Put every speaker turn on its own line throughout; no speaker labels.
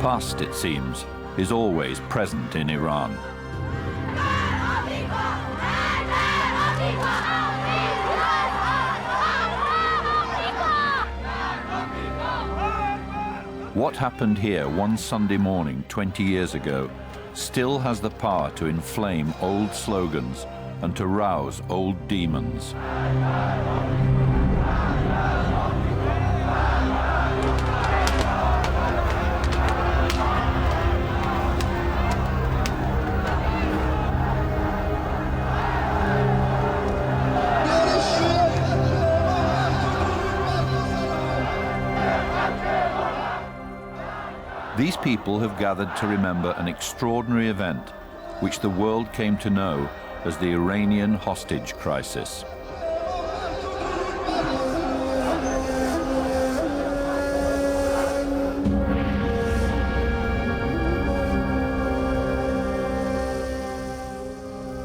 past, it seems, is always present in Iran. What happened here one Sunday morning 20 years ago still has the power to inflame old slogans and to rouse old demons. These people have gathered to remember an extraordinary event which the world came to know as the Iranian hostage crisis.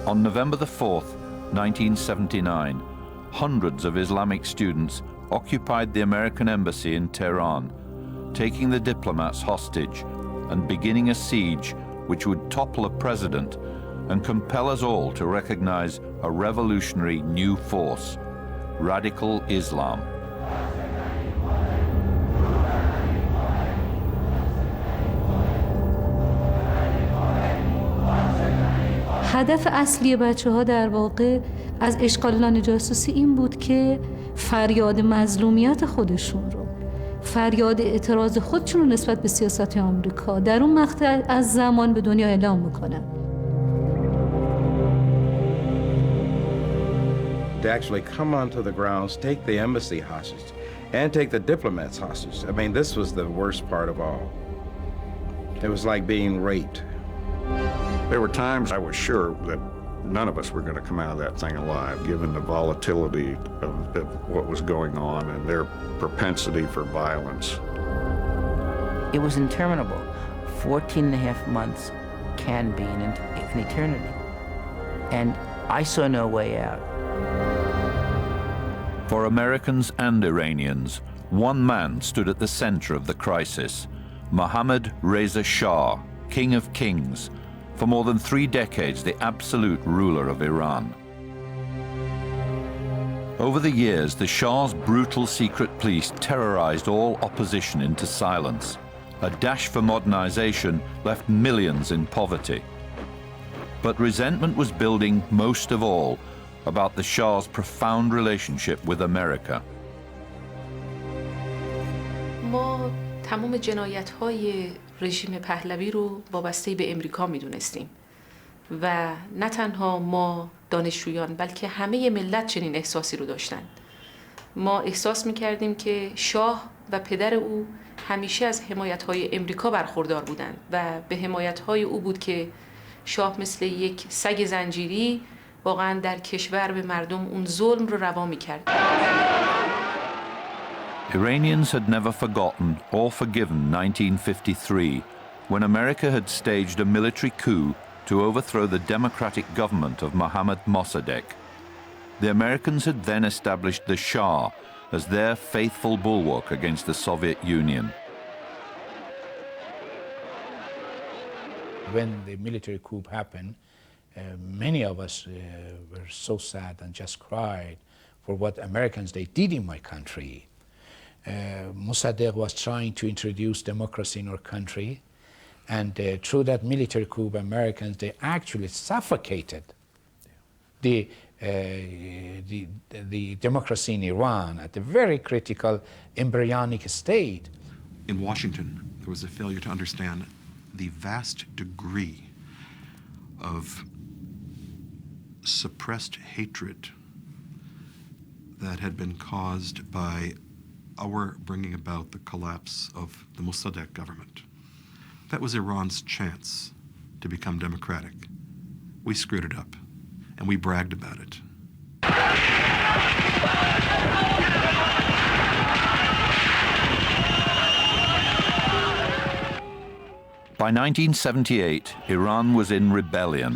On November the 4th, 1979, hundreds of Islamic students occupied the American embassy in Tehran, taking the diplomats hostage and beginning a siege which would topple a president and compel us all to recognize a revolutionary new force, radical Islam.
هدف اصلی بچه‌ها در واقع از اشغالگران جاسوسی این بود که فریاد مظلومیت خودشون رو، فریاد اعتراض خودشون رو نسبت به سیاست آمریکا در اون مقطع از زمان به دنیا اعلام میکنن.
To actually come onto the grounds, take the embassy hostage, and take the diplomats hostage. I mean, this was the worst part of all. It was like being raped.
There were times I was sure that none of us were going to come out of that thing alive, given the volatility of what was going on and their propensity for violence.
It was interminable. 14 and a half months can be an eternity. And I saw no way out.
For Americans and Iranians, one man stood at the center of the crisis, Mohammad Reza Shah, King of Kings, for more than 3 decades the absolute ruler of Iran. Over the years, the Shah's brutal secret police terrorized all opposition into silence. A dash for modernization left millions in poverty. But resentment was building most of all about the Shah's profound relationship with America.
ما تمام جنایت‌های رژیم پهلوی رو وابسته به امریکا می‌دونستیم و نه تنها ما دانشجویان بلکه همه ملت چنین احساسی رو داشتن. ما احساس می‌کردیم که شاه و پدر او همیشه از حمایت‌های امریکا برخوردار بودند و به حمایت‌های او بود که شاه مثل یک سگ زنجیری واقعاً در کشور به مردم اون ظلم رو روا می‌کرد.
Iranians had never forgotten or forgiven 1953, when America had staged a military coup to overthrow the democratic government of Mohammad Mossadegh. The Americans had then established the Shah as their faithful bulwark against the Soviet Union.
When the military coup happened, many of us were so sad and just cried for what Americans they did in my country. Mossadegh was trying to introduce democracy in our country, and through that military coup, Americans they actually suffocated the democracy in Iran at a very critical embryonic state.
In Washington, there was a failure to understand the vast degree of suppressed hatred that had been caused by our bringing about the collapse of the Mossadegh government. That was Iran's chance to become democratic. We screwed it up, and we bragged about it.
By 1978, Iran was in rebellion.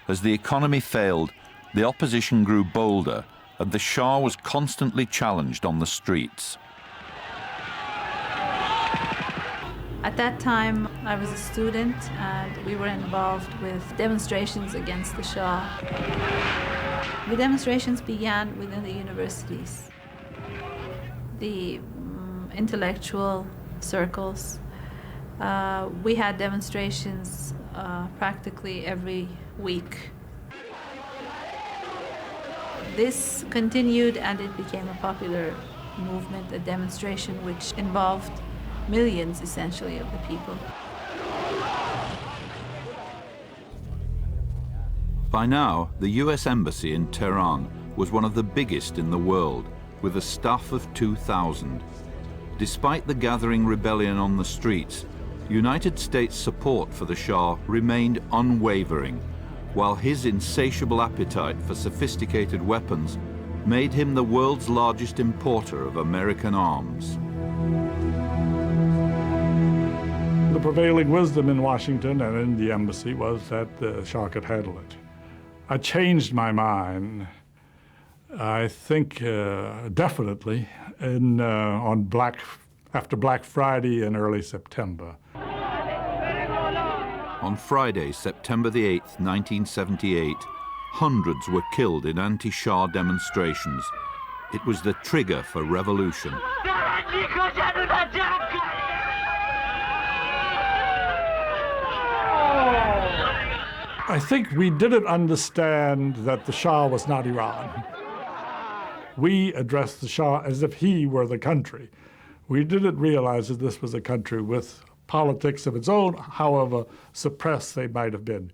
As the economy failed, the opposition grew bolder, and the Shah was constantly challenged on the streets.
At that time, I was a student and we were involved with demonstrations against the Shah. The demonstrations began within the universities. The intellectual circles. We had demonstrations practically every week. This continued and it became a popular movement, a demonstration which involved millions, essentially, of the people.
By now, the US Embassy in Tehran was one of the biggest in the world, with a staff of 2,000. Despite the gathering rebellion on the streets, United States support for the Shah remained unwavering, while his insatiable appetite for sophisticated weapons made him the world's largest importer of American arms.
The prevailing wisdom in Washington and in the embassy was that the Shah could handle it. I changed my mind, I think definitely, after Black Friday in early September.
On Friday, September the 8th, 1978, hundreds were killed in anti-Shah demonstrations. It was the trigger for revolution.
I think we didn't understand that the Shah was not Iran. We addressed the Shah as if he were the country. We didn't realize that this was a country with politics of its own, however suppressed they might have been.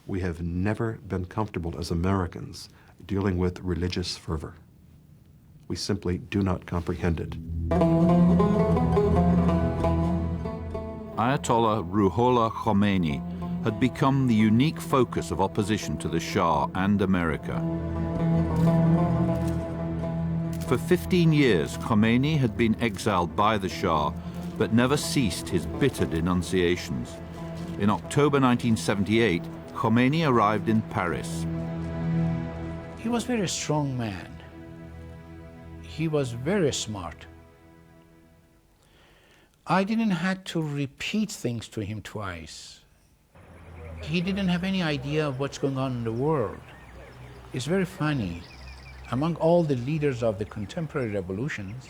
We have never been comfortable as Americans dealing with religious fervor. We simply do not comprehend it.
Ayatollah Ruhollah Khomeini had become the unique focus of opposition to the Shah and America. For 15 years, Khomeini had been exiled by the Shah, but never ceased his bitter denunciations. In October 1978, Khomeini arrived in Paris.
He was a very strong man. He was very smart. I didn't have to repeat things to him twice. He didn't have any idea of what's going on in the world. It's very funny. Among all the leaders of the contemporary revolutions,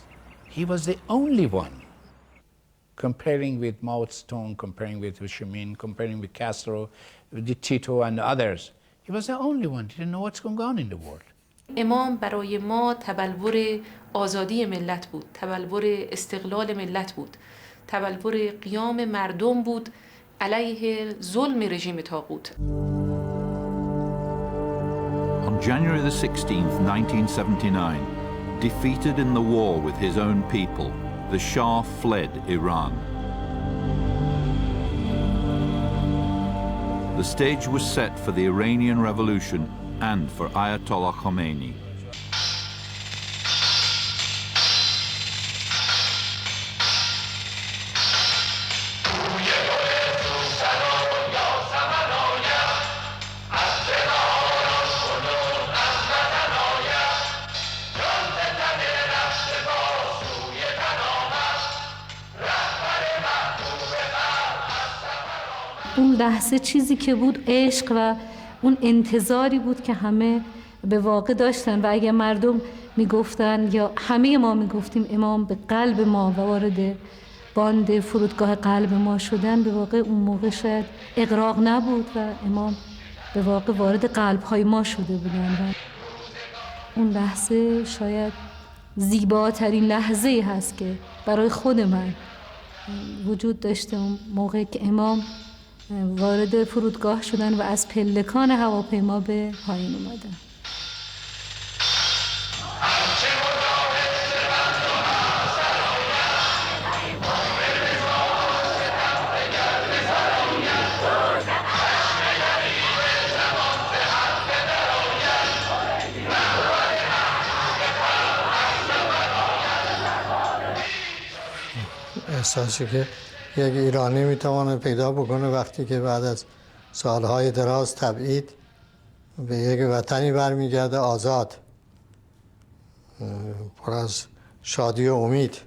he was the only one, comparing with Mao Zedong, comparing with Ho Chi Minh, comparing with Castro, with Tito and others. He was the only one, didn't know what's going on in the world.
امام برای ما تبلور آزادی ملت بود، تبلور استقلال ملت بود، تبلور قیام مردم بود علیه ظلم رژیم طاغوت.
On January the 16th, 1979, defeated in the war with his own people, the Shah fled Iran. The stage was set for the Iranian Revolution and for Ayatollah Khomeini.
اون لحظه چیزی که بود عشق و اون انتظاری بود که همه به واقع داشتن و اگه مردم میگفتن یا همه ما میگفتیم امام به قلب ما و وارد باند فرودگاه قلب ما شدن، به واقع اون موقع شاید اغراق نبود و امام به واقع وارد قلب‌های ما شده بودن و اون لحظه شاید زیباترین لحظه‌ای هست که برای خود من وجود داشته، اون موقع که امام وارد فرودگاه شدن و از پلکان هواپیما به پایین اومدن.
احساسی که یک ایرانی میتواند پیدا بکنه وقتی که بعد از سالهای دراز تبعید به یک وطنی برمیگرده آزاد، پر از شادی و امید.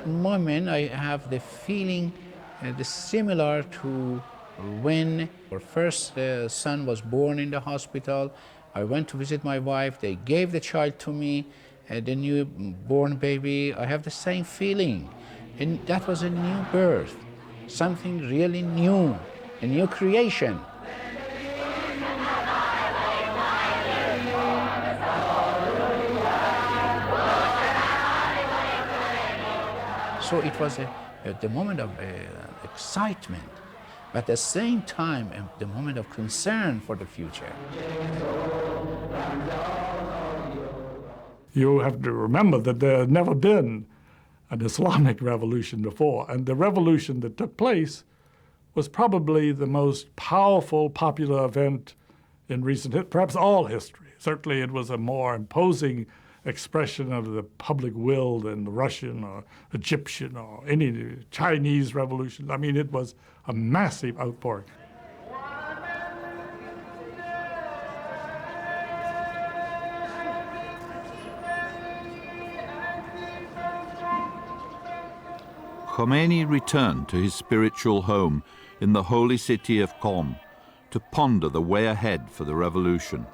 that moment, I have the feeling similar to when our first son was born in the hospital. I went to visit my wife. They gave the child to me, the newborn baby. I have the same feeling. And that was a new birth, something really new, a new creation. So it was the moment of excitement, but at the same time, the moment of concern for the future.
You have to remember that there had never been an Islamic revolution before, and the revolution that took place was probably the most powerful popular event in recent, perhaps all history. Certainly it was a more imposing expression of the public will than the Russian or Egyptian or any Chinese revolution. I mean, it was a massive outpouring.
Khomeini returned to his spiritual home in the holy city of Qom to ponder the way ahead for the revolution.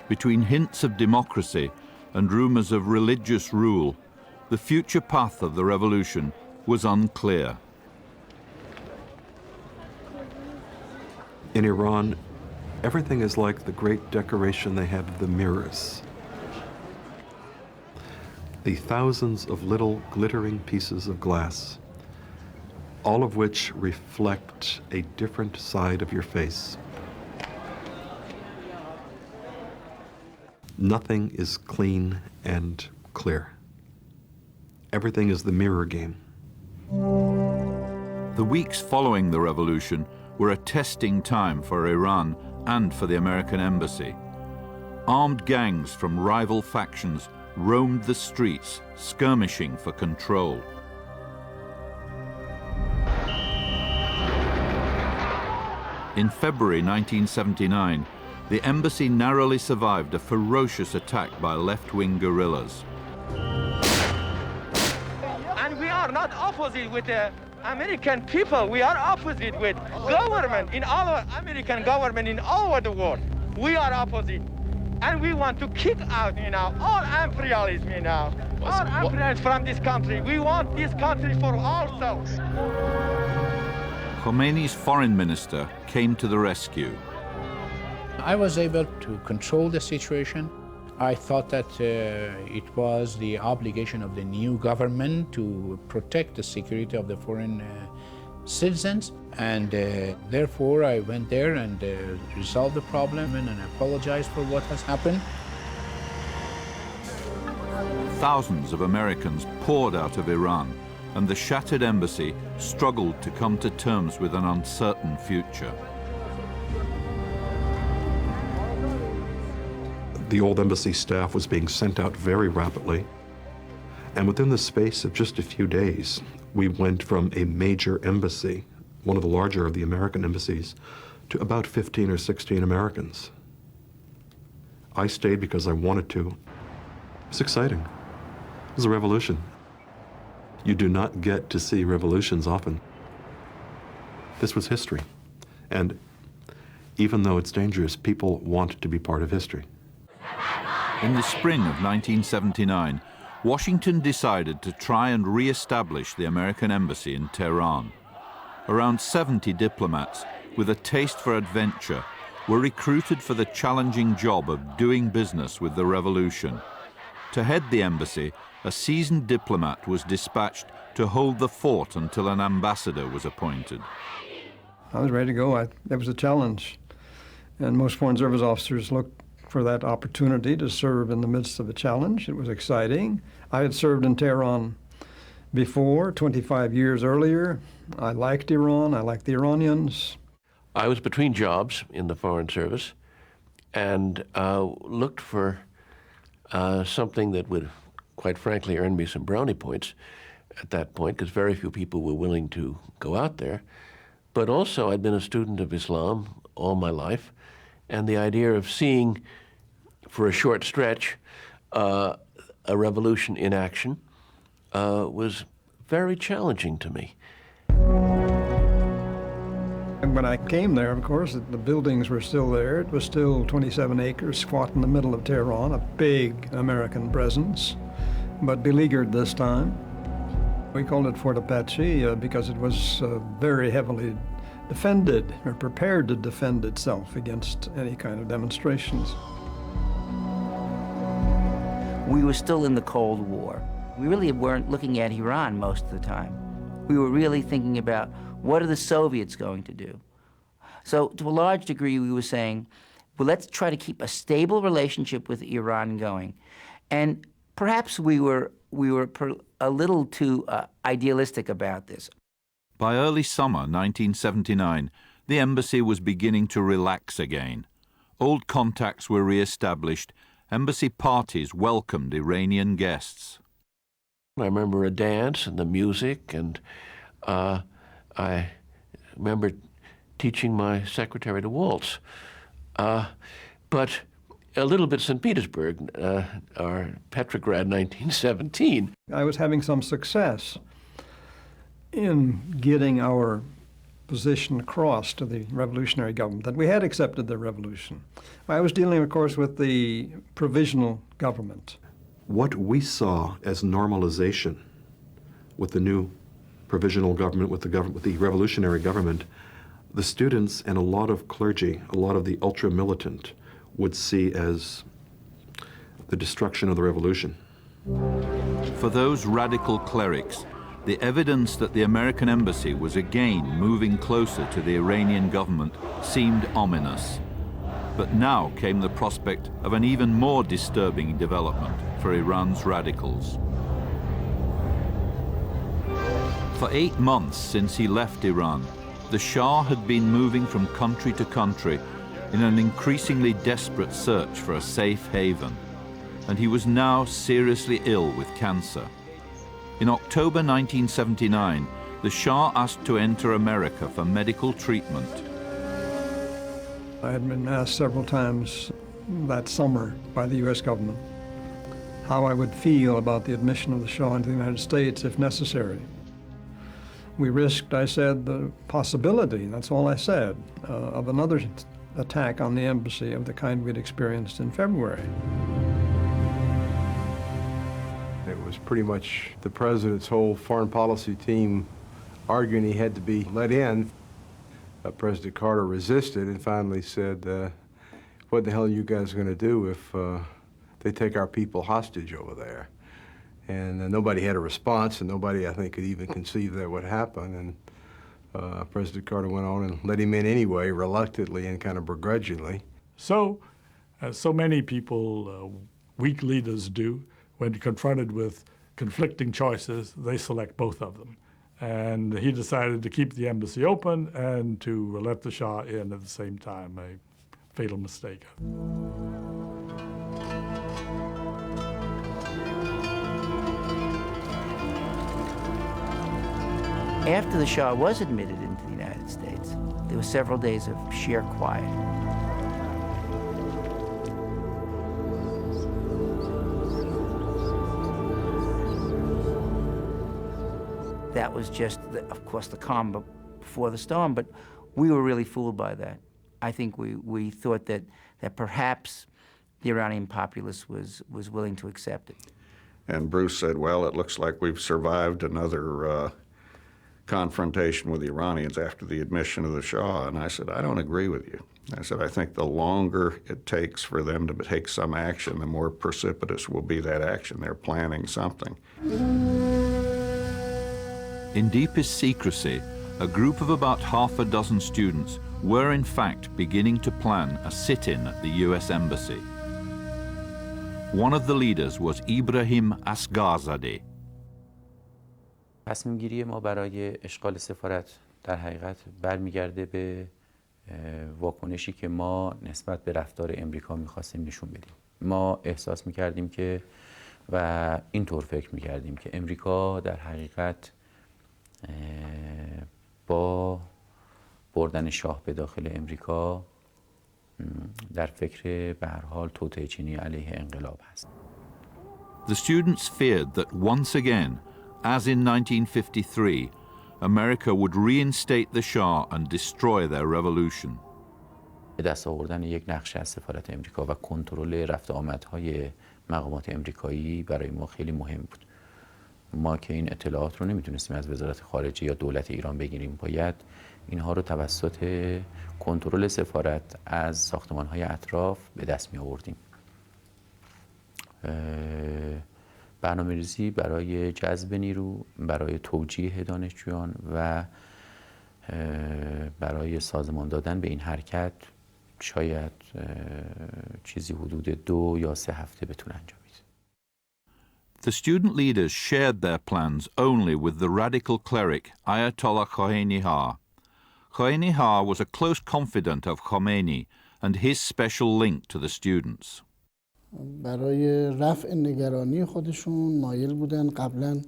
Between hints of democracy and rumors of religious rule, the future path of the revolution was unclear.
In Iran, everything is like the great decoration they have of the mirrors. The thousands of little glittering pieces of glass, all of which reflect a different side of your face. Nothing is clean and clear. Everything is the mirror game.
The weeks following the revolution were a testing time for Iran and for the American embassy. Armed gangs from rival factions roamed the streets, skirmishing for control. In February 1979, the embassy narrowly survived a ferocious attack by left-wing guerrillas.
And we are not opposite with the American people. We are opposite with government, in all American government in all over the world. We are opposite. And we want to kick out, all imperialism, all imperialism from this country. We want this country for ourselves.
Khomeini's foreign minister came to the rescue.
I was able to control the situation. I thought that it was the obligation of the new government to protect the security of the foreign citizens, and therefore I went there and resolved the problem and apologized for what has happened.
Thousands of Americans poured out of Iran, and the shattered embassy struggled to come to terms with an uncertain future.
The old embassy staff was being sent out very rapidly. And within the space of just a few days, we went from a major embassy, one of the larger of the American embassies, to about 15 or 16 Americans. I stayed because I wanted to. It was exciting. It was a revolution. You do not get to see revolutions often. This was history. And even though it's dangerous, people want to be part of history.
In the spring of 1979, Washington decided to try and re-establish the American embassy in Tehran. Around 70 diplomats with a taste for adventure were recruited for the challenging job of doing business with the revolution. To head the embassy, a seasoned diplomat was dispatched to hold the fort until an ambassador was appointed.
I was ready to go. That was a challenge. And most Foreign Service officers looked for that opportunity to serve in the midst of a challenge. It was exciting. I had served in Tehran before, 25 years earlier. I liked Iran. I liked the Iranians.
I was between jobs in the Foreign Service and looked for something that would, quite frankly, earn me some brownie points at that point, because very few people were willing to go out there. But also, I'd been a student of Islam all my life, and the idea of seeing, for a short stretch, a revolution in action was very challenging to me.
And when I came there, of course, the buildings were still there. It was still 27 acres, squat in the middle of Tehran, a big American presence, but beleaguered this time. We called it Fort Apache because it was very heavily defended, or prepared to defend itself against any kind of demonstrations.
We were still in the Cold War. We really weren't looking at Iran most of the time. We were really thinking about, what are the Soviets going to do? So to a large degree, we were saying, well, let's try to keep a stable relationship with Iran going. And perhaps we were a little too idealistic about this.
By early summer 1979, the embassy was beginning to relax again. Old contacts were re-established. Embassy parties welcomed Iranian guests.
I remember a dance and the music, and I remember teaching my secretary to waltz. But a little bit St. Petersburg, or Petrograd 1917.
I was having some success in getting our position across to the revolutionary government, that we had accepted the revolution. I was dealing, of course, with the provisional government.
What we saw as normalization with the new provisional government, with the revolutionary government, the students and a lot of clergy, a lot of the ultra-militant, would see as the destruction of the revolution.
For those radical clerics, the evidence that the American embassy was again moving closer to the Iranian government seemed ominous. But now came the prospect of an even more disturbing development for Iran's radicals. For 8 months since he left Iran, the Shah had been moving from country to country in an increasingly desperate search for a safe haven, and he was now seriously ill with cancer. In October 1979, the Shah asked to enter America for medical treatment.
I had been asked several times that summer by the U.S. government how I would feel about the admission of the Shah into the United States if necessary. We risked, I said, the possibility, that's all I said, of another attack on the embassy of the kind we'd experienced in February.
It was pretty much the president's whole foreign policy team arguing he had to be let in. President Carter resisted and finally said, what the hell are you guys going to do if they take our people hostage over there? And nobody had a response, and nobody, I think, could even conceive that would happen. And President Carter went on and let him in anyway, reluctantly and kind of begrudgingly.
So, as so many people, weak leaders do, when confronted with conflicting choices, they select both of them. And he decided to keep the embassy open and to let the Shah in at the same time, a fatal mistake.
After the Shah was admitted into the United States, there were several days of sheer quiet. That was just, of course, the calm before the storm, but we were really fooled by that. I think we thought that perhaps the Iranian populace was willing to accept it.
And Bruce said, well, it looks like we've survived another confrontation with the Iranians after the admission of the Shah. And I said, I don't agree with you. I said, I think the longer it takes for them to take some action, the more precipitous will be that action. They're planning something.
In deepest secrecy, a group of about half a dozen students were in fact beginning to plan a sit-in at the US Embassy. One of the leaders was Ibrahim Asgharzadeh.
تصمیم گیری ما برای اشغال سفارت در حقیقت برمیگرده به واکنشی که ما نسبت به رفتار امریکا می‌خواستیم نشون بدیم. ما احساس می‌کردیم که و اینطور فکر می‌کردیم که امریکا در حقیقت با بردن شاه به داخل امریکا در فکر به هر حال توطئه چینی علیه انقلاب است.
The students feared that once again as in 1953, America would reinstate the Shah and destroy their revolution.
به دست آوردن یک نقشه از سفارت امریکا و کنترل رفت آمدهای مقامات امریکایی برای ما خیلی مهم بود. ما که این اطلاعات رو نمیتونستیم از وزارت خارجه یا دولت ایران بگیریم، باید اینها رو توسط کنترل سفارت از ساختمان‌های اطراف به دست می آوردیم. برنامه‌ریزی برای جذب نیرو، برای توجیه دانشجویان و برای سازمان دادن به این حرکت شاید چیزی حدود 2 یا 3 هفته بتونه انجام بده.
The student leaders shared their plans only with the radical cleric Ayatollah Khomeini-Ha. Khomeini-Ha was a close confidant of Khomeini and his special link to the students.
برای رفع نگرانی خودشون مایل بودن قبلا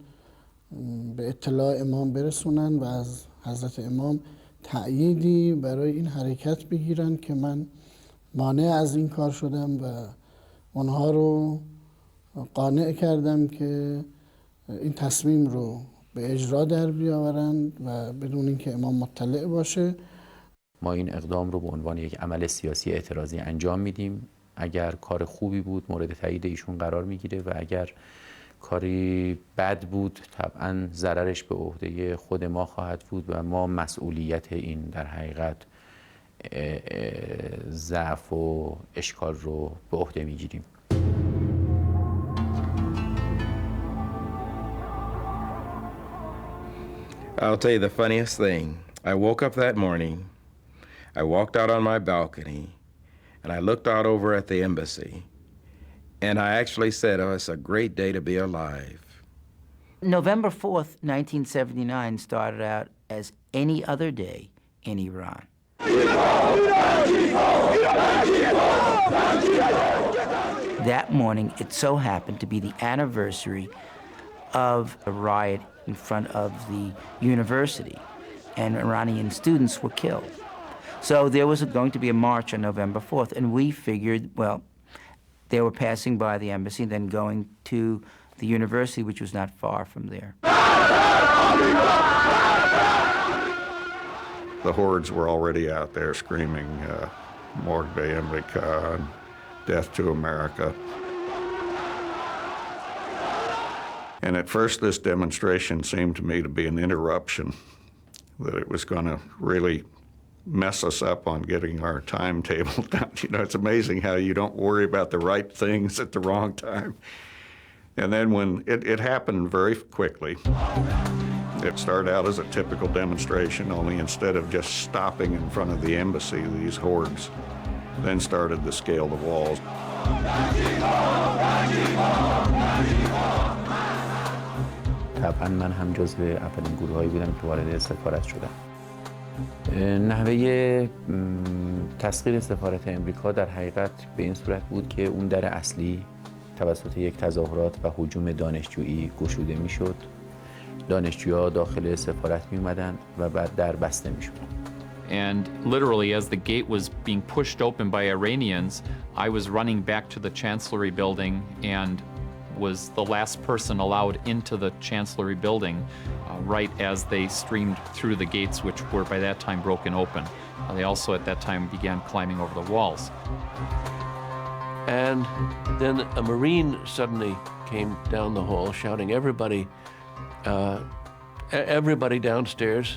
به اطلاع امام برسونن و از حضرت امام تأییدی برای این حرکت بگیرن که من مانع از این کار شدم و اونها رو قانع کردم که این تصمیم رو به اجرا در بیاورند و بدون اینکه امام مطلع باشه.
ما این اقدام رو به عنوان یک عمل سیاسی اعتراضی انجام میدیم. اگر کار خوبی بود مورد تایید ایشون قرار میگیره و اگر کاری بد بود طبعا ضررش به عهده خود ما خواهد بود و ما مسئولیت این در حقیقت ضعف و اشکال رو به عهده میگیریم.
I'll tell you the funniest thing. I woke up that morning, I walked out on my balcony, and I looked out over at the embassy, and I actually said, oh, it's a great day to be alive.
November 4th, 1979 started out as any other day in Iran. That morning, it so happened to be the anniversary of a riot in front of the university, and Iranian students were killed. So there was going to be a march on November 4th, and we figured, well, they were passing by the embassy, then going to the university, which was not far from there.
The hordes were already out there screaming, Mort America, death to America. And at first this demonstration seemed to me to be an interruption, that it was going to really mess us up on getting our timetable done. You know, it's amazing how you don't worry about the right things at the wrong time. And then when it happened very quickly. It started out as a typical demonstration, only instead of just stopping in front of the embassy, these hordes then started to scale the walls.
طبعا من هم جزو اولین گروهایی بودم که وارد سفارت شدم. نحوه تسخیر سفارت امریکا در حقیقت به این صورت بود که اون در اصلی توسط یک تظاهرات و هجوم دانشجویی گشوده میشد. دانشجوها داخل سفارت می اومدن و بعد در بسته می شدن.
And literally, as the gate was being pushed open by Iranians, I was running back to the Chancellery building and was the last person allowed into the Chancellery building right as they streamed through the gates, which were by that time broken open. They also at that time began climbing over the walls.
And then a Marine suddenly came down the hall shouting, everybody downstairs,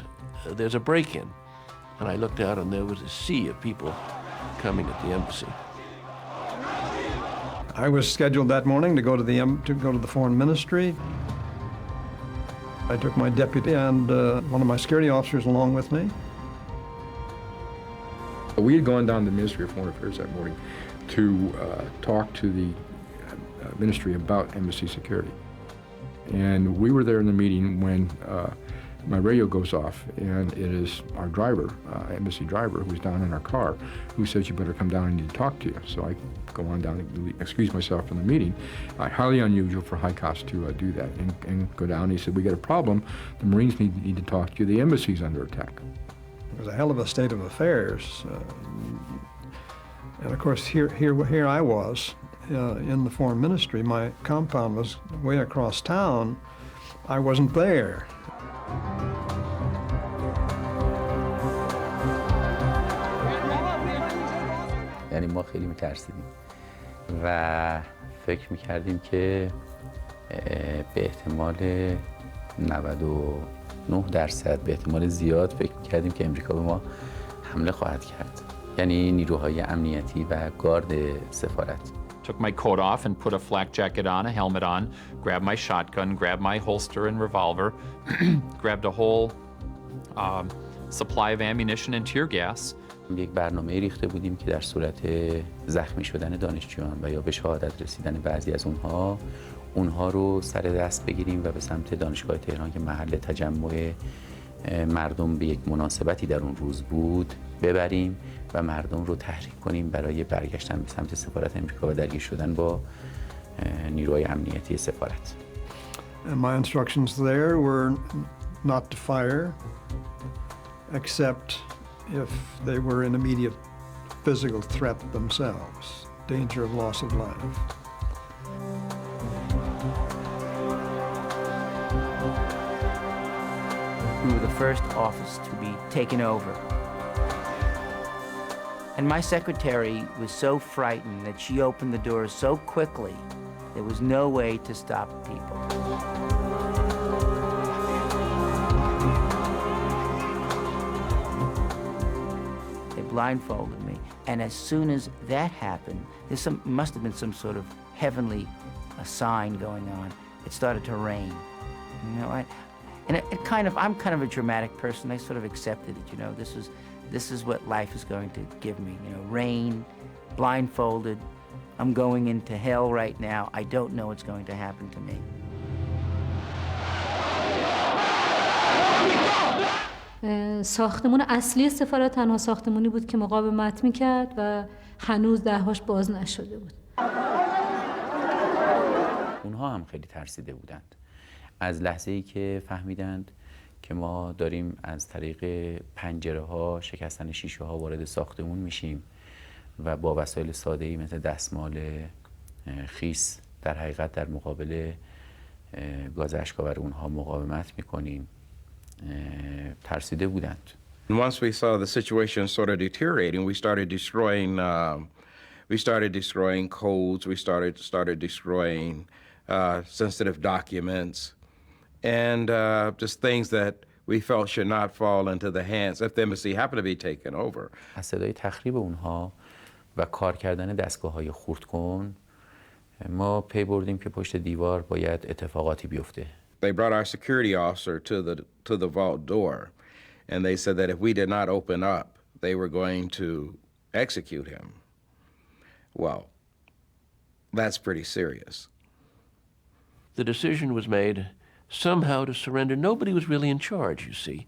there's a break-in. And I looked out and there was a sea of people coming at the embassy.
I was scheduled that morning to go to the foreign ministry. I took my deputy and one of my security officers along with me.
We had gone down to the Ministry of Foreign Affairs that morning to talk to the ministry about embassy security. And we were there in the meeting when my radio goes off, and it is our driver, embassy driver, who's down in our car, who says, you better come down, I need to talk to you. So I go on down and excuse myself from the meeting. Highly unusual for high cost to do that, and go down. He said, we got a problem. The Marines need to talk to you. The embassy's under attack.
It was a hell of a state of affairs. And of course, here I was in the foreign ministry. My compound was way across town, I wasn't there.
یعنی ما خیلی میترسیدیم و فکر میکردیم که به احتمال 99%، به احتمال زیاد فکر میکردیم که امریکا به ما حمله خواهد کرد. یعنی نیروهای امنیتی و گارد سفارت.
Took my coat off and put a flak jacket on, a helmet on, grabbed my shotgun, grabbed my holster and revolver, grabbed a whole supply of ammunition and tear gas.
یک برنامه ریخته بودیم که در صورت زخمی شدن دانشجویان و یا به شهادت رسیدن بعضی از اونها رو سر دست بگیریم و به سمت دانشگاه تهران که محل تجمع مردم به یک مناسبتی در اون روز بود ببریم و مردم رو تحریک کنیم برای برگشتن به سمت سفارت امریکا و درگیر شدن با نیروهای امنیتی سفارت.
My instructions there were not to fire except if they were an immediate physical threat themselves, danger of loss of life.
We were the first office to be taken over. And my secretary was so frightened that she opened the doors so quickly, there was no way to stop people. They blindfolded me, and as soon as that happened, must have been some sort of heavenly sign going on. It started to rain. You know, I'm kind of a dramatic person. I sort of accepted it, you know. This is what life is going to give me, you know, rain, blindfolded. I'm going into hell right now. I don't know what's going to happen to me.
ساختمون اصلی سفارت تنها ساختمونی بود که مقاومت میکرد و هنوز ده‌هاش باز نشده بود.
اونها هم خیلی ترسیده بودند. از لحظه‌ای که فهمیدند که ما داریم از طریق پنجره‌ها، شکستن شیشه‌ها وارد ساختمون میشیم و با وسایل ساده‌ای مثل دستمال خیس در حقیقت در مقابل گاز اشک‌آور اونها مقاومت میکنیم، ترسیده بودند.
Once we saw the situation sort of deteriorating, we started destroying codes, we started destroying sensitive documents, and just things that we felt should not fall into the hands if the embassy happened to be taken over.
از صدای تخریب اونها و کار کردن دستگاه‌های خردکن ما پی بردیم که پشت دیوار باید اتفاقاتی بیفته.
They brought our security officer to the vault door, and they said that if we did not open up, they were going to execute him. Well, that's pretty serious.
The decision was made somehow to surrender. Nobody was really in charge, you see.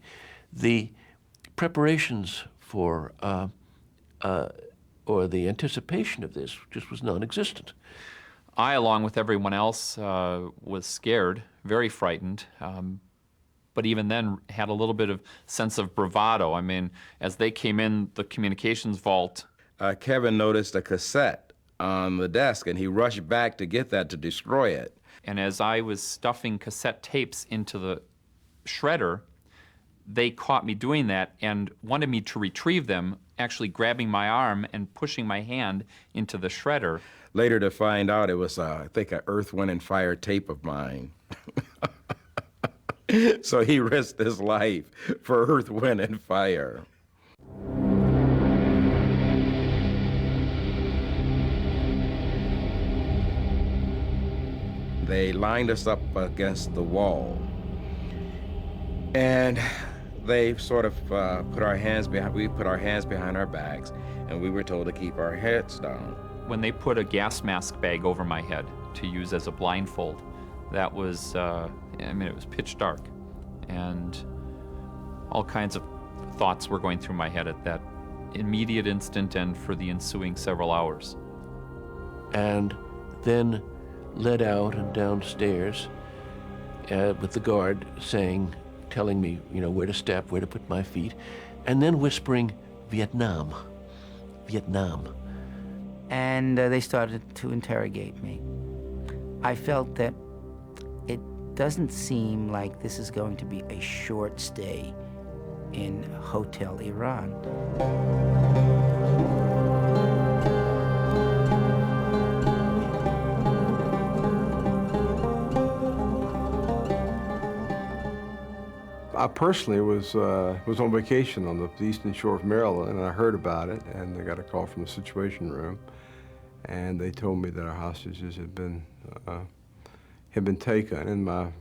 The preparations for or the anticipation of this just was non-existent.
I, along with everyone else, was scared, very frightened, but even then had a little bit of sense of bravado. I mean, as they came in the communications vault.
Kevin noticed a cassette on the desk, and he rushed back to get that to destroy it.
And as I was stuffing cassette tapes into the shredder, they caught me doing that and wanted me to retrieve them, actually grabbing my arm and pushing my hand into the shredder.
Later to find out it was, I think, an Earth, Wind, and Fire tape of mine. So he risked his life for Earth, Wind, and Fire. They lined us up against the wall, and they sort of we put our hands behind our backs, and we were told to keep our heads down.
When they put a gas mask bag over my head to use as a blindfold, that was, it was pitch dark, and all kinds of thoughts were going through my head at that immediate instant and for the ensuing several hours.
And then led out and downstairs with the guard telling me, where to step, where to put my feet, and then whispering, Vietnam, Vietnam.
And they started to interrogate me. I felt that doesn't seem like this is going to be a short stay in Hotel Iran.
I personally was on vacation on the eastern shore of Maryland, and I heard about it, and I got a call from the Situation Room, and they told me that our hostages had been taken, and my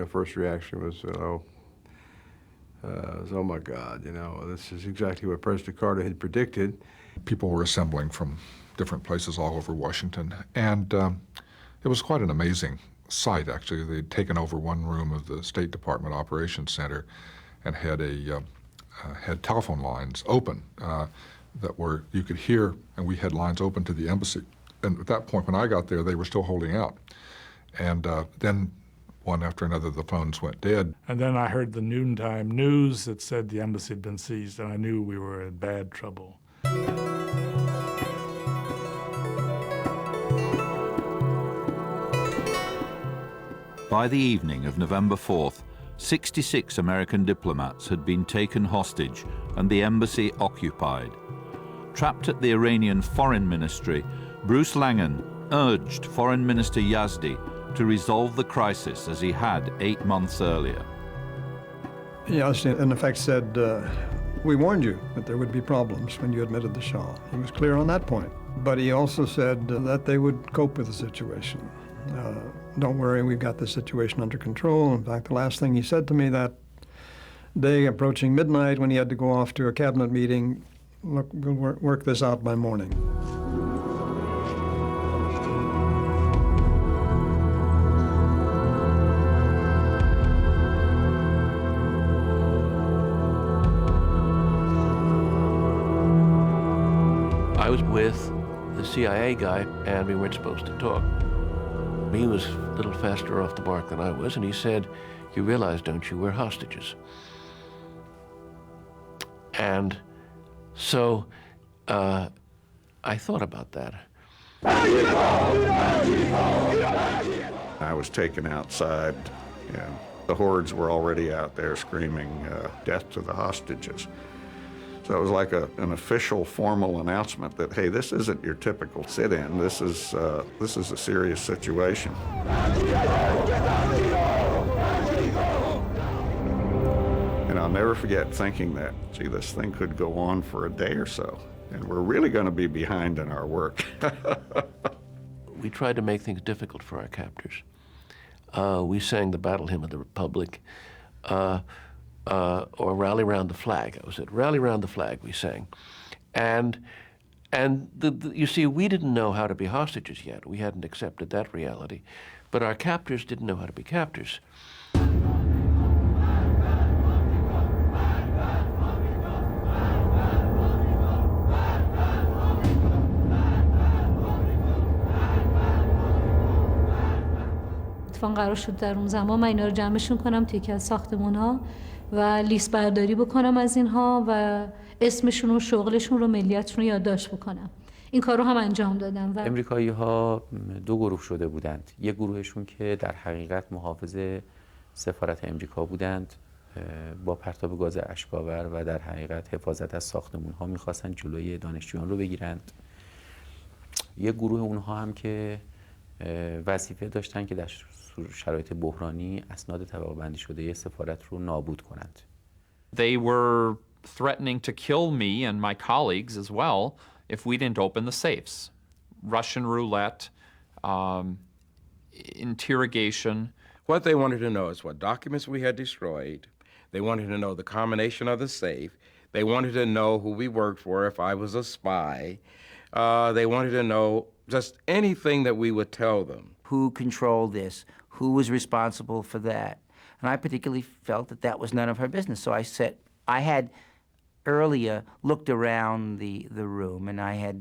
first reaction was, oh my God, this is exactly what President Carter had predicted.
People were assembling from different places all over Washington, and it was quite an amazing sight, actually. They'd taken over one room of the State Department Operations Center and had had telephone lines open that were, you could hear, and we had lines open to the embassy. And at that point, when I got there, they were still holding out. And then one after another, the phones went dead.
And then I heard the noontime news that said the embassy had been seized, and I knew we were in bad trouble.
By the evening of November 4th, 66 American diplomats had been taken hostage and the embassy occupied. Trapped at the Iranian Foreign Ministry, Bruce Langan urged Foreign Minister Yazdi to resolve the crisis as he had 8 months earlier.
Yazdi, in effect, said, we warned you that there would be problems when you admitted the Shah. He was clear on that point. But he also said that they would cope with the situation. Don't worry, we've got the situation under control. In fact, the last thing he said to me that day, approaching midnight, when he had to go off to a cabinet meeting, look, we'll work this out by morning.
I was with the CIA guy, and we weren't supposed to talk. He was a little faster off the mark than I was, and he said, you realize, don't you, we're hostages. And so I thought about that.
I was taken outside, and the hordes were already out there screaming, death to the hostages. So it was like an official, formal announcement that, hey, this isn't your typical sit-in. This is a serious situation. And I'll never forget thinking that, gee, this thing could go on for a day or so, and we're really going to be behind in our work.
We tried to make things difficult for our captors. We sang the Battle Hymn of the Republic. Or Rally Round the Flag. I was at Rally Round the Flag, we sang. And you see, we didn't know how to be hostages yet. We hadn't accepted that reality. But our captors didn't know how to be captors.
اتفاقا قرار شد در اون زمان من اینا رو جمعشون کنم توی یکی از ساختمان‌ها و لیست برداری بکنم از اینها و اسمشون و شغلشون رو ملیتشون رو یادداشت بکنم. این کار رو هم انجام دادم. و
امریکایی‌ها دو گروه شده بودند. یک گروهشون که در حقیقت محافظ سفارت امریکا بودند، با پرتاب گاز اشک‌آور و در حقیقت حفاظت از ساختمان‌ها می‌خواستن جلوی دانشجویان رو بگیرند. یک گروه اونها هم که وظیفه داشتن که در شرایط بحرانی اسناد طبقه بندی شده سفارت رو نابود کنند.
They were threatening to kill me and my colleagues as well if we didn't open the safes. Russian roulette, interrogation.
What they wanted to know is what documents we had destroyed. They wanted to know the combination of the safe. They wanted to know who we worked for if I was a spy. They wanted to know just anything that we would tell them.
Who controlled this? Who was responsible for that? And I particularly felt that that was none of her business. So I said, I had earlier looked around the room, and I had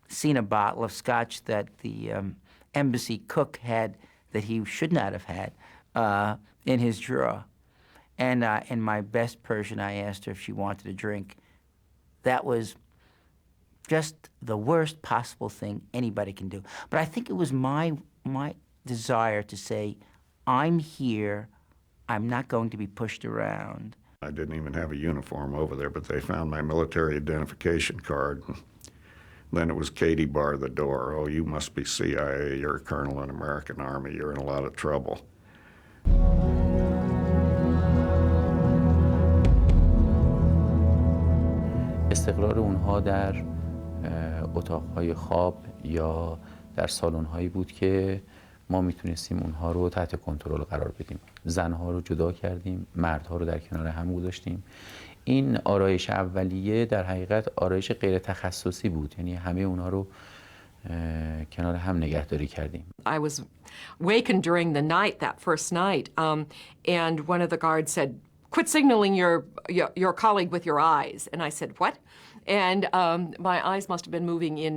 seen a bottle of scotch that the embassy cook had that he should not have had in his drawer. And in my best Persian, I asked her if she wanted a drink. That was just the worst possible thing anybody can do. But I think it was my desire to say, I'm here. I'm not going to be pushed around.
I didn't even have a uniform over there, but they found my military identification card. Then it was Katie bar the door. Oh, you must be CIA. You're a colonel in the American Army. You're in a lot of trouble.
استقرار اونها در اتاقهای خواب یا در سالن‌هایی بود که ما میتونستیم اونها رو تحت کنترل قرار بدیم. زنها رو جدا کردیم، مردها رو در کنار هم گذاشتیم. این آرایش اولیه در حقیقت آرایش غیر تخصصی بود، یعنی همه اونها رو کنار هم نگهداری کردیم.
I was wakened during the night, that first night, and one of the guards said, "Quit signaling your colleague with your eyes." And I said, "What?" And my eyes must have been moving in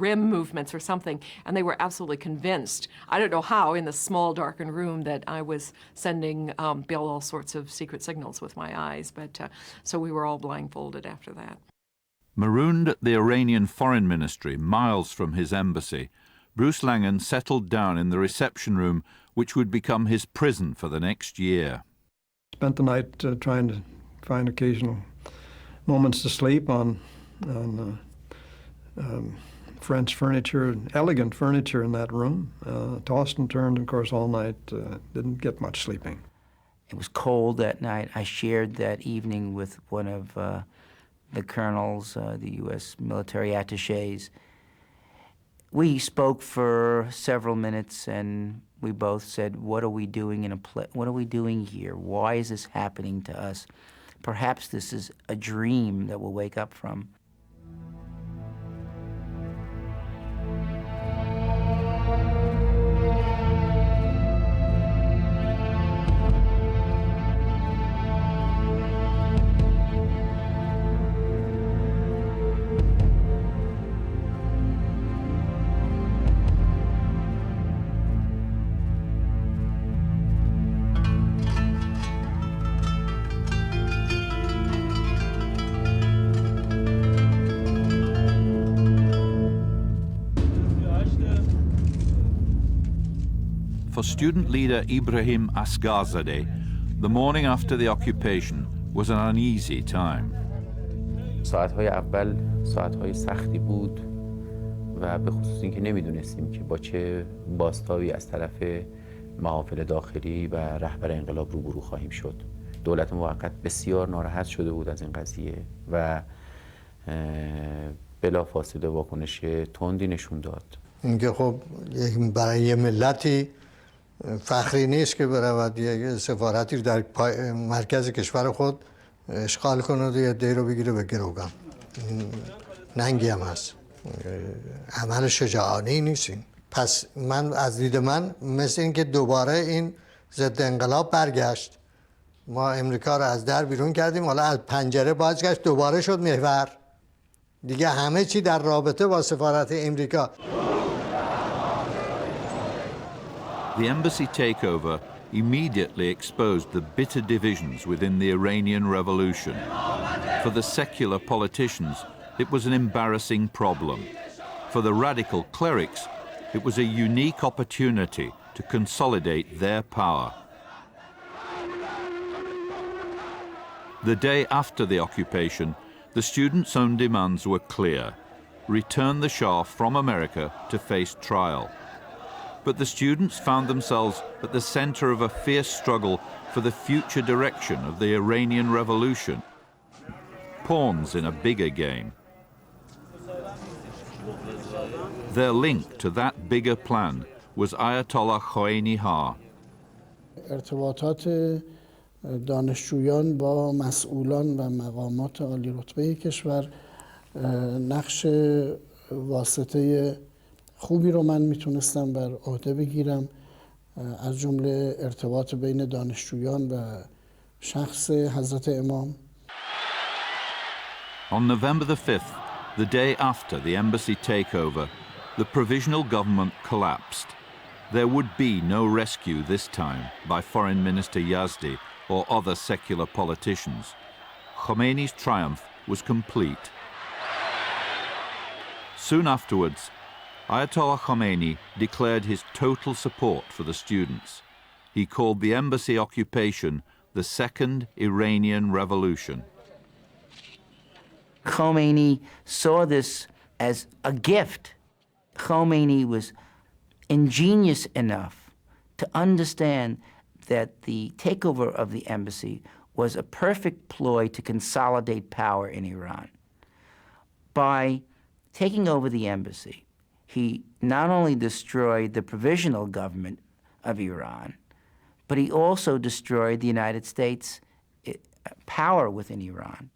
rim movements or something, and they were absolutely convinced. I don't know how, in the small, darkened room, that I was sending Bill all sorts of secret signals with my eyes. But so we were all blindfolded after that.
Marooned at the Iranian Foreign Ministry, miles from his embassy, Bruce Langan settled down in the reception room, which would become his prison for the next year.
Spent the night trying to find occasional moments to sleep on French furniture, elegant furniture in that room. Tossed and turned, of course, all night. Didn't get much sleeping.
It was cold that night. I shared that evening with one of the colonels, the U.S. military attachés. We spoke for several minutes, and we both said, "What are we doing what are we doing here? Why is this happening to us? Perhaps this is a dream that we'll wake up from."
For student leader Ibrahim Asgarzadeh, the morning after the occupation was an uneasy time.
ساعت‌های اول ساعت‌های سختی بود و به خصوص اینکه نمی‌دونستیم که با چه بازتابی از طرف محافل داخلی و رهبر انقلاب روبرو خواهیم شد. دولت موقت بسیار ناراحت شده بود از این قضیه و بلافاصله واکنش تندی نشون داد.
اینکه خب برای یه ملتی فخری نیست که برود یک سفارتی در مرکز کشور خود اشغال کنه و یه عده‌ای رو بگیره به گروگان. ننگی هم هست. عمل شجاعانه نیست این. پس من از دید من مثل اینکه دوباره این ضد انقلاب برگشت. ما امریکا رو از در بیرون کردیم، حالا از پنجره بازگشت، دوباره شد محور. دیگه همه چی در رابطه با سفارت امریکا.
The embassy takeover immediately exposed the bitter divisions within the Iranian Revolution. For the secular politicians, it was an embarrassing problem. For the radical clerics, it was a unique opportunity to consolidate their power. The day after the occupation, the students' own demands were clear: return the Shah from America to face trial. But the students found themselves at the center of a fierce struggle for the future direction of the Iranian Revolution, pawns in a bigger game. Their link to that bigger plan was Ayatollah Khomeini.
ارتباطات دانشجویان با مسئولان و مقامات عالی رتبه کشور نقش واسطه خوبی رو من میتونستم بر عهده بگیرم، از جمله ارتباط بین دانشجویان و شخص حضرت امام.
On November the 5th, the day after the embassy takeover, the provisional government collapsed. There would be no rescue this time by Foreign Minister Yazdi or other secular politicians. Khomeini's triumph was complete. Soon afterwards, Ayatollah Khomeini declared his total support for the students. He called the embassy occupation the Second Iranian Revolution.
Khomeini saw this as a gift. Khomeini was ingenious enough to understand that the takeover of the embassy was a perfect ploy to consolidate power in Iran. By taking over the embassy, he not only destroyed the provisional government of Iran, but he also destroyed the United States' power within Iran.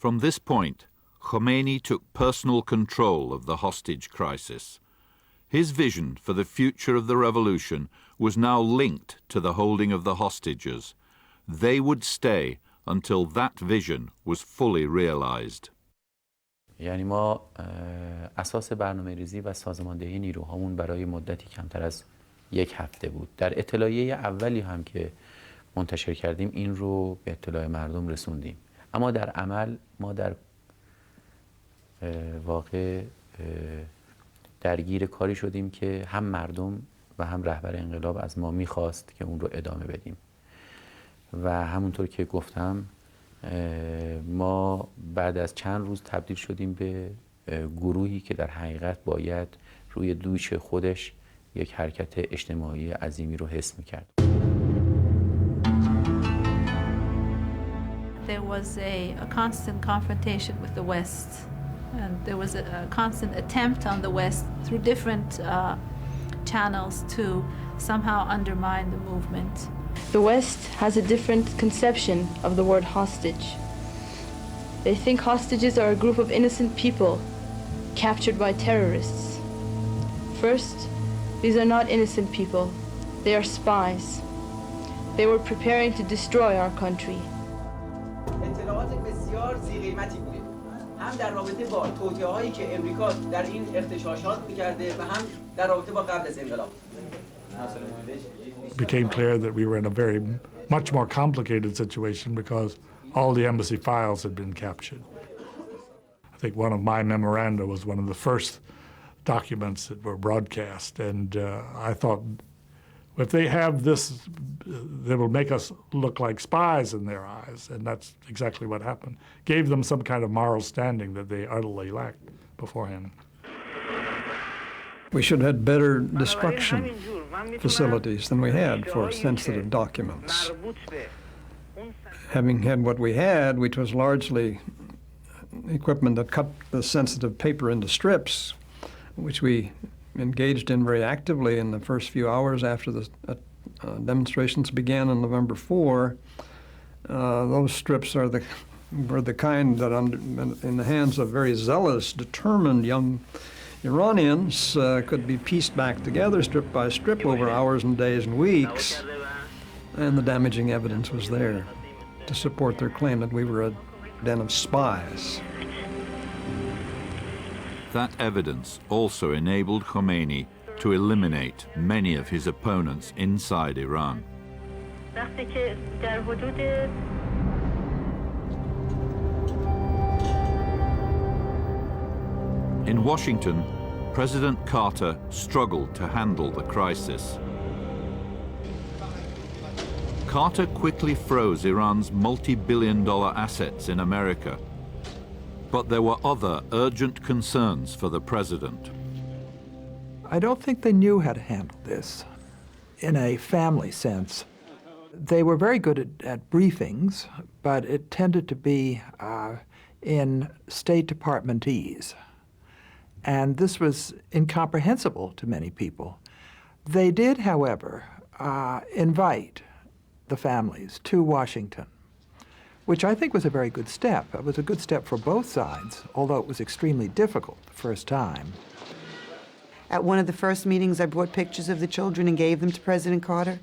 From this point, Khomeini took personal control of the hostage crisis. His vision for the future of the revolution was now linked to the holding of the hostages. They would stay until that vision was fully realized.
یعنی ما اساس برنامه‌ریزی و سازماندهی نیروهامون برای مدتی کمتر از 1 هفته بود. در اطلاعیه اولی هم که منتشر کردیم این رو به اطلاع مردم رسوندیم. اما در عمل ما در واقع درگیر کاری شدیم که هم مردم و هم رهبر انقلاب از ما میخواست که اون رو ادامه بدیم. و همونطور که گفتم ما بعد از چند روز تبدیل شدیم به گروهی که در حقیقت باید روی دوش خودش یک حرکت اجتماعی عظیمی رو حس میکرد.
There was a constant confrontation with the West, and there was a constant attempt on the West through different channels to somehow undermine the movement.
The West has a different conception of the word hostage. They think hostages are a group of innocent people captured by terrorists. First, these are not innocent people. They are spies. They were preparing to destroy our country.
اطلاعات بسیار ذی‌قیمتی بوده. هم در رابطه با توطئه‌هایی که امریکا در این اغتشاشات می‌کرده و هم در رابطه با قبل از انقلاب.
It became clear that we were in a very much more complicated situation because all the embassy files had been captured. I think one of my memoranda was one of the first documents that were broadcast, and I thought, if they have this, they will make us look like spies in their eyes, and that's exactly what happened. Gave them some kind of moral standing that they utterly lacked beforehand.
We should have had better destruction facilities than we had for sensitive documents. Having had what we had, which was largely equipment that cut the sensitive paper into strips, which we engaged in very actively in the first few hours after the demonstrations began on November 4, those strips were the kind that in the hands of very zealous, determined young Iranians could be pieced back together strip by strip over hours and days and weeks, and the damaging evidence was there to support their claim that we were a den of spies.
That evidence also enabled Khomeini to eliminate many of his opponents inside Iran. In Washington, President Carter struggled to handle the crisis. Carter quickly froze Iran's multi-billion-dollar assets in America. But there were other urgent concerns for the president.
I don't think they knew how to handle this in a family sense. They were very good at briefings, but it tended to be in State Departmentese. And this was incomprehensible to many people. They did, however, invite the families to Washington, which I think was a very good step. It was a good step for both sides, although it was extremely difficult the first time.
At one of the first meetings, I brought pictures of the children and gave them to President Carter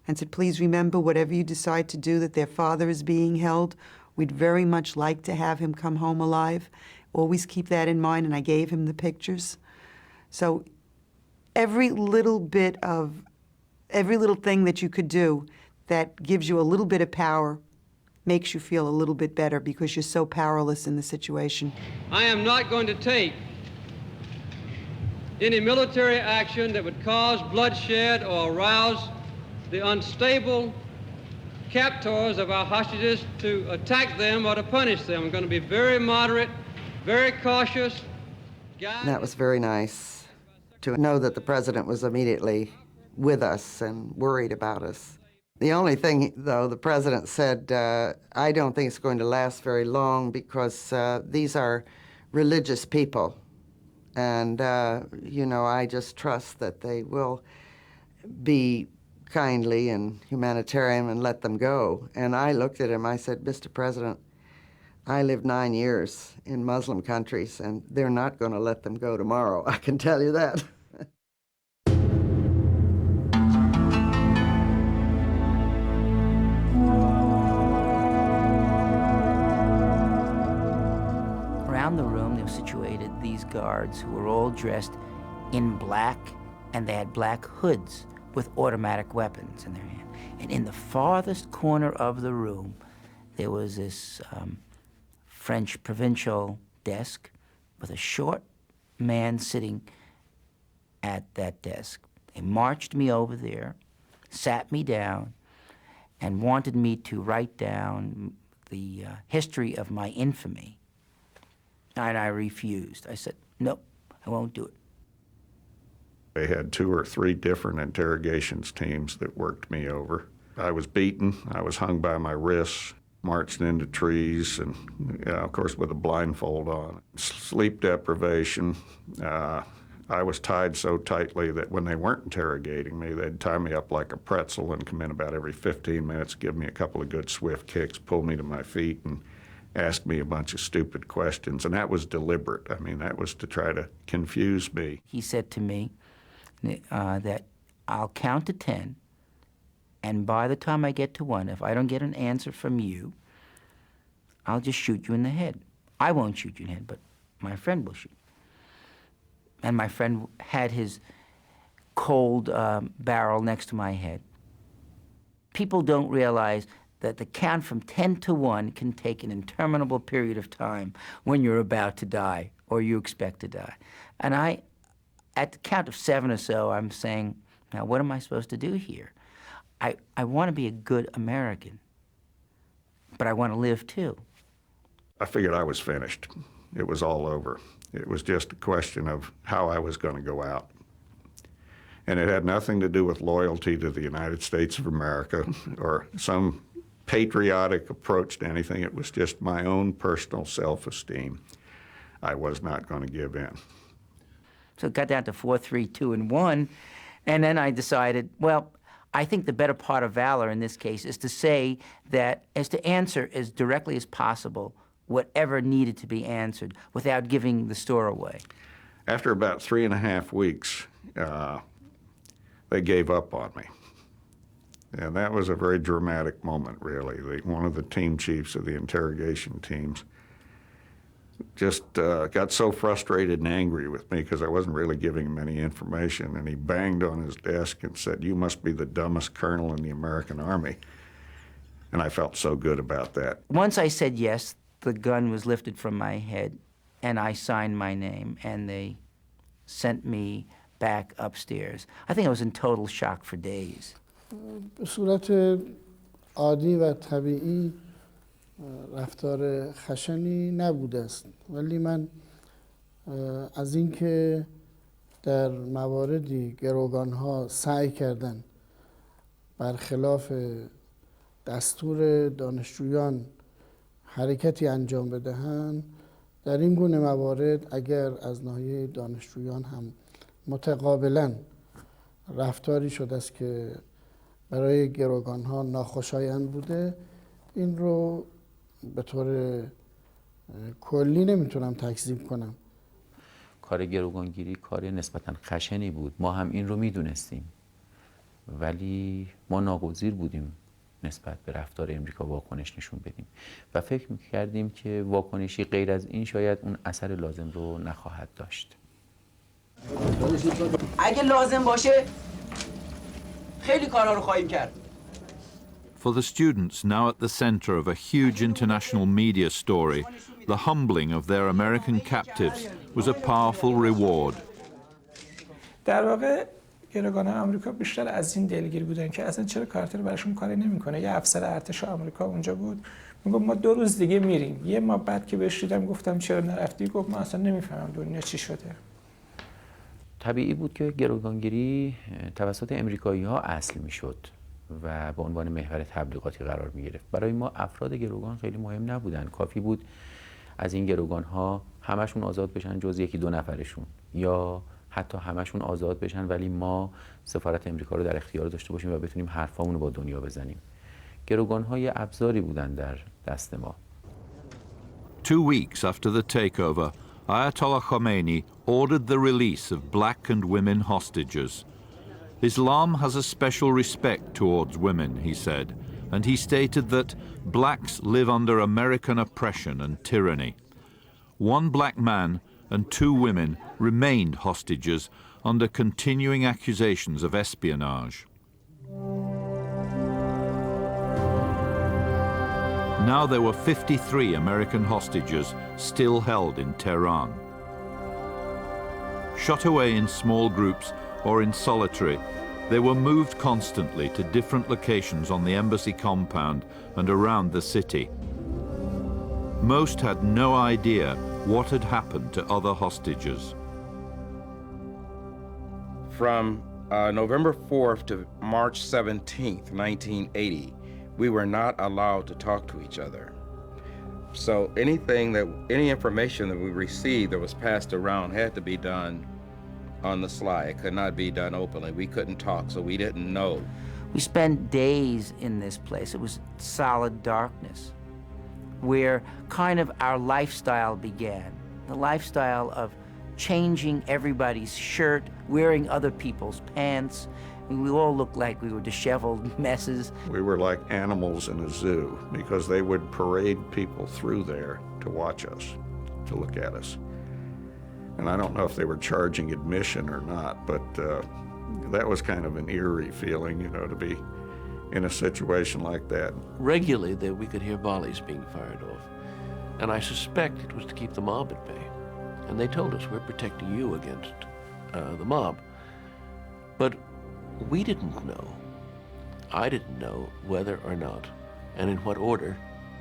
and said, please remember, whatever you decide to do, that their father is being held. We'd very much like to have him come home alive. Always keep that in mind, and I gave him the pictures. So every little thing that you could do that gives you a little bit of power makes you feel a little bit better because you're so powerless in the situation.
I am not going to take any military action that would cause bloodshed or arouse the unstable captors of our hostages to attack them or to punish them. I'm going to be very moderate, very cautious.
That was very nice to know that the president was immediately with us and worried about us. The only thing, though, the president said, I don't think it's going to last very long because these are religious people. And, you know, I just trust that they will be kindly and humanitarian and let them go. And I looked at him, I said, Mr. President, I lived 9 years in Muslim countries, and they're not going to let them go tomorrow, I can tell you that.
Around the room, they were situated these guards who were all dressed in black, and they had black hoods with automatic weapons in their hand. And in the farthest corner of the room, there was this French provincial desk with a short man sitting at that desk. They marched me over there, sat me down, and wanted me to write down the history of my infamy. And I refused. I said, nope, I won't do it.
They had 2 or 3 different interrogations teams that worked me over. I was beaten, I was hung by my wrists, marched into trees, and of course with a blindfold on. Sleep deprivation. I was tied so tightly that when they weren't interrogating me, they'd tie me up like a pretzel and come in about every 15 minutes, give me a couple of good swift kicks, pull me to my feet, and ask me a bunch of stupid questions. And that was deliberate. I mean, that was to try to confuse me.
He said to me that I'll count to 10, and by the time I get to 1, if I don't get an answer from you, I'll just shoot you in the head. I won't shoot you in the head, but my friend will shoot. And my friend had his cold barrel next to my head. People don't realize that the count from 10 to 1 can take an interminable period of time when you're about to die or you expect to die. And at the count of 7 or so, I'm saying, now what am I supposed to do here? I want to be a good American, but I want to live too.
I figured I was finished. It was all over. It was just a question of how I was going to go out. And it had nothing to do with loyalty to the United States of America or some patriotic approach to anything. It was just my own personal self-esteem. I was not going to give in.
So it got down to 4, 3, 2, and 1, and then I decided, well, I think the better part of valor in this case is to say that, is to answer as directly as possible whatever needed to be answered without giving the store away.
After about 3.5 weeks, they gave up on me. And that was a very dramatic moment, really. One of the team chiefs of the interrogation teams just got so frustrated and angry with me because I wasn't really giving him any information, and he banged on his desk and said, "You must be the dumbest colonel in the American Army." And I felt so good about that.
Once I said yes, the gun was lifted from my head, and I signed my name, and they sent me back upstairs. I think I was in total shock for days.
به صورت عادی و طبیعی رفتار خشنی نبوده است، ولی من از اینکه در مواردی گروگان‌ها سعی کردن برخلاف دستور دانشجویان حرکتی انجام بدهند، در این گونه موارد اگر از ناحیه دانشجویان هم متقابلاً رفتاری شده است که برای گروگان‌ها ناخوشایند بوده، این رو به طور کلی نمیتونم تکذیب کنم.
کار گروگانگیری کار نسبتاً خشنی بود. ما هم این رو میدونستیم. ولی ما ناگزیر بودیم نسبت به رفتار امریکا واکنش نشون بدیم و فکر میکردیم که واکنشی غیر از این شاید اون اثر لازم رو نخواهد داشت.
اگه لازم باشه خیلی کارا رو خواهیم کرد.
For the students now at the center of a huge international media story, the humbling of their American captives was a powerful reward.
در واقع گروگان‌های آمریکا بیشتر از این دلگیر بودن که اصلا چرا کارتر براشون کاری نمیکنه. یه افسر ارتش آمریکا اونجا بود، میگفت ما 2 روز دیگه میریم. یه ماه بعد که بهش دیدم گفتم چرا نرفتی؟ گفت من اصلا نمیفهمم دنیا چی شده.
طبیعی بود که گروگانگیری توسط امریکایی‌ها اصل میشد و به عنوان محور تبلیغاتی قرار می گرفت. برای ما افراد گروگان خیلی مهم نبودن. کافی بود از این گروگان‌ها همشون آزاد بشن جز 1-2 نفرشون، یا حتی همشون آزاد بشن ولی ما سفارت امریکا رو در اختیار داشته باشیم و بتونیم حرفامون رو با دنیا بزنیم. گروگان‌ها یه ابزاری بودن در دست ما.
2 weeks after the takeover, Ayatollah Khomeini ordered the release of black and women hostages. Islam has a special respect towards women, he said, and he stated that blacks live under American oppression and tyranny. 1 black man and 2 women remained hostages under continuing accusations of espionage. Now there were 53 American hostages still held in Tehran. Shot away in small groups or in solitary, they were moved constantly to different locations on the embassy compound and around the city. Most had no idea what had happened to other hostages.
From November 4th to March 17th, 1980, we were not allowed to talk to each other. So any information that we received that was passed around had to be done on the sly. It could not be done openly. We couldn't talk, so we didn't know.
We spent days in this place. It was solid darkness, where kind of our lifestyle began. The lifestyle of changing everybody's shirt, wearing other people's pants. We all looked like we were disheveled messes.
We were like animals in a zoo because they would parade people through there to watch us, to look at us. And I don't know if they were charging admission or not, but that was kind of an eerie feeling, you know, to be in a situation like that.
Regularly, we could hear volleys being fired off. And I suspect it was to keep the mob at bay. And they told us, we're protecting you against the mob. But we didn't know. I didn't know whether or not, and in what order,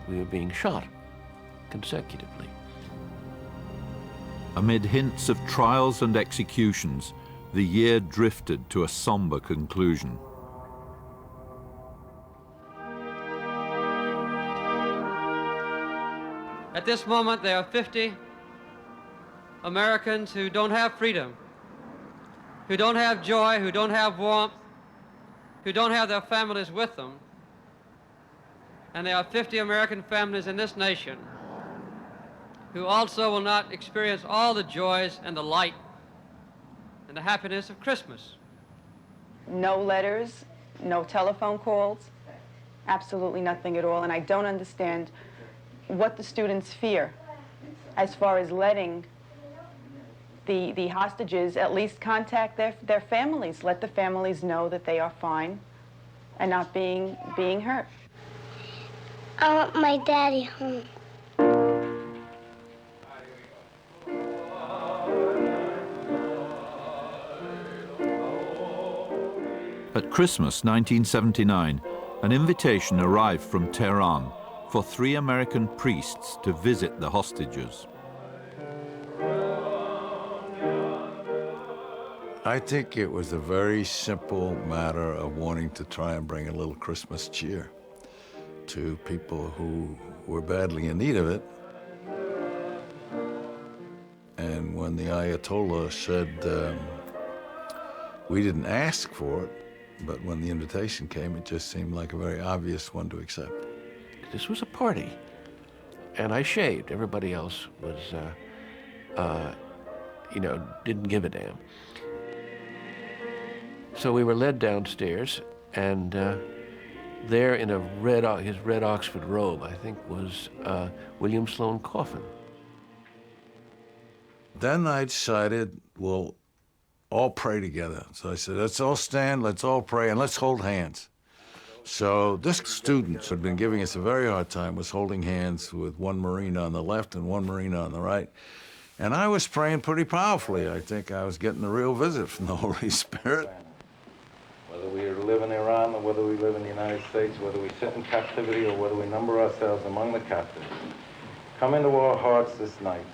we were being shot consecutively.
Amid hints of trials and executions, the year drifted to a somber conclusion.
At this moment, there are 50 Americans who don't have freedom, who don't have joy, who don't have warmth, who don't have their families with them. And there are 50 American families in this nation who also will not experience all the joys and the light and the happiness of Christmas.
No letters, no telephone calls, absolutely nothing at all. And I don't understand what the students fear as far as letting the hostages at least contact their families, let the families know that they are fine and not being hurt.
I want my daddy home.
At Christmas 1979, an invitation arrived from Tehran for 3 American priests to visit the hostages.
I think it was a very simple matter of wanting to try and bring a little Christmas cheer to people who were badly in need of it. And when the Ayatollah said, we didn't ask for it, but when the invitation came, it just seemed like a very obvious one to accept.
This was a party, and I shaved. Everybody else was, didn't give a damn. So we were led downstairs, and there in his red Oxford robe, I think, was William Sloane Coffin.
Then I decided, we'll all pray together. So I said, let's all stand, let's all pray, and let's hold hands. So this student who had been giving us a very hard time was holding hands with 1 Marine on the left and 1 Marine on the right. And I was praying pretty powerfully. I think I was getting a real visit from the Holy Spirit. live in Iran or whether we live in the United States, whether we sit in captivity or whether we number ourselves among the captives, come into our hearts this night.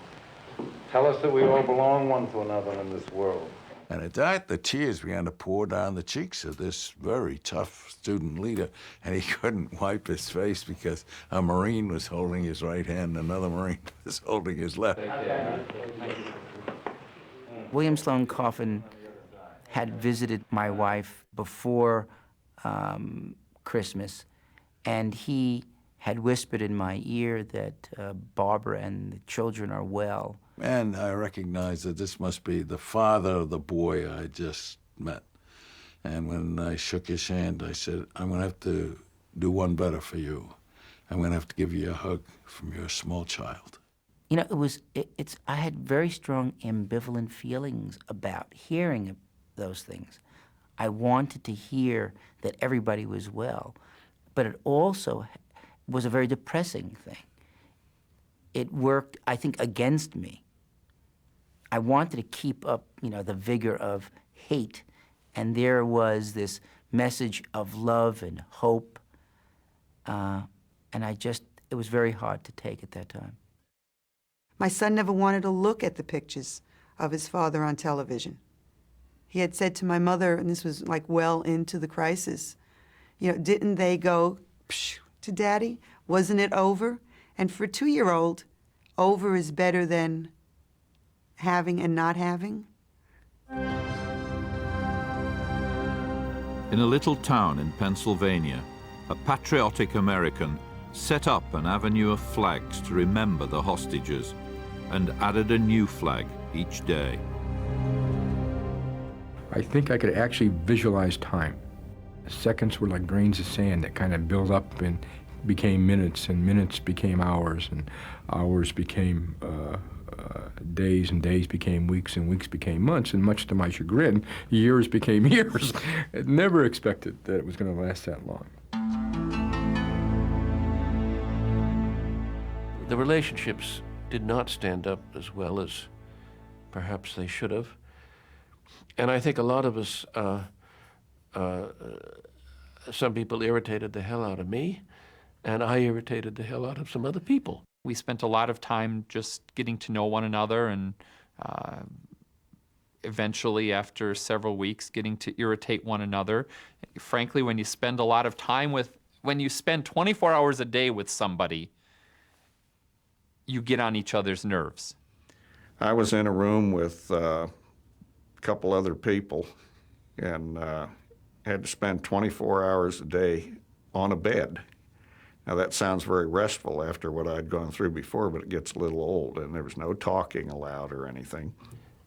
Tell us that we all belong one to another in this world. And at that, the tears began to pour down the cheeks of this very tough student leader, and he couldn't wipe his face because a Marine was holding his right hand and another Marine was holding his left.
William Sloane Coffin had visited my wife before Christmas, and he had whispered in my ear that Barbara and the children are well.
And I recognized that this must be the father of the boy I just met. And when I shook his hand, I said, I'm going to have to do one better for you. I'm going to have to give you a hug from your small child.
You know, I had very strong ambivalent feelings about hearing those things. I wanted to hear that everybody was well, but it also was a very depressing thing. It worked, I think, against me. I wanted to keep up, you know, the vigor of hate, and there was this message of love and hope, and it was very hard to take at that time.
My son never wanted to look at the pictures of his father on television. He had said to my mother, and this was like well into the crisis, you know, didn't they go psh, to Daddy? Wasn't it over? And for a 2-year-old, over is better than having and not having.
In a little town in Pennsylvania, a patriotic American set up an avenue of flags to remember the hostages and added a new flag each day.
I think I could actually visualize time. Seconds were like grains of sand that kind of built up and became minutes, and minutes became hours, and hours became days, and days became weeks, and weeks became months, and much to my chagrin, years became years. I never expected that it was going to last that long.
The relationships did not stand up as well as perhaps they should have. And I think a lot of us, some people irritated the hell out of me, and I irritated the hell out of some other people.
We spent a lot of time just getting to know one another, and eventually, after several weeks, getting to irritate one another. Frankly, when you spend 24 hours a day with somebody, you get on each other's nerves.
I was in a room with a couple other people and had to spend 24 hours a day on a bed. Now that sounds very restful after what I'd gone through before, but it gets a little old, and there was no talking allowed or anything.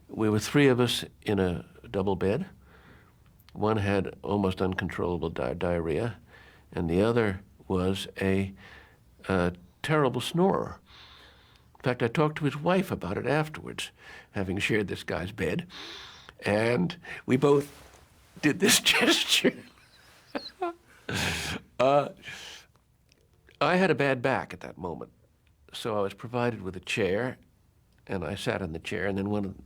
We were 3 of us in a double bed. One had almost uncontrollable diarrhea, and the other was a terrible snorer. In fact, I talked to his wife about it afterwards, having shared this guy's bed, and we both did this gesture. I had a bad back at that moment, so I was provided with a chair, and I sat in the chair, and then one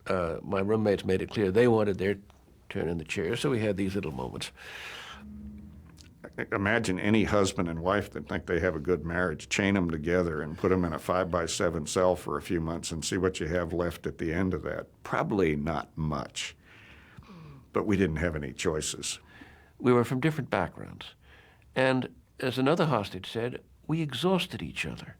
of my roommates made it clear they wanted their turn in the chair, so we had these little moments.
Imagine any husband and wife that think they have a good marriage, chain them together and put them in a 5x7 cell for a few months and see what you have left at the end of that. Probably not much, but we didn't have any choices.
We were from different backgrounds, and as another hostage said, we exhausted each other.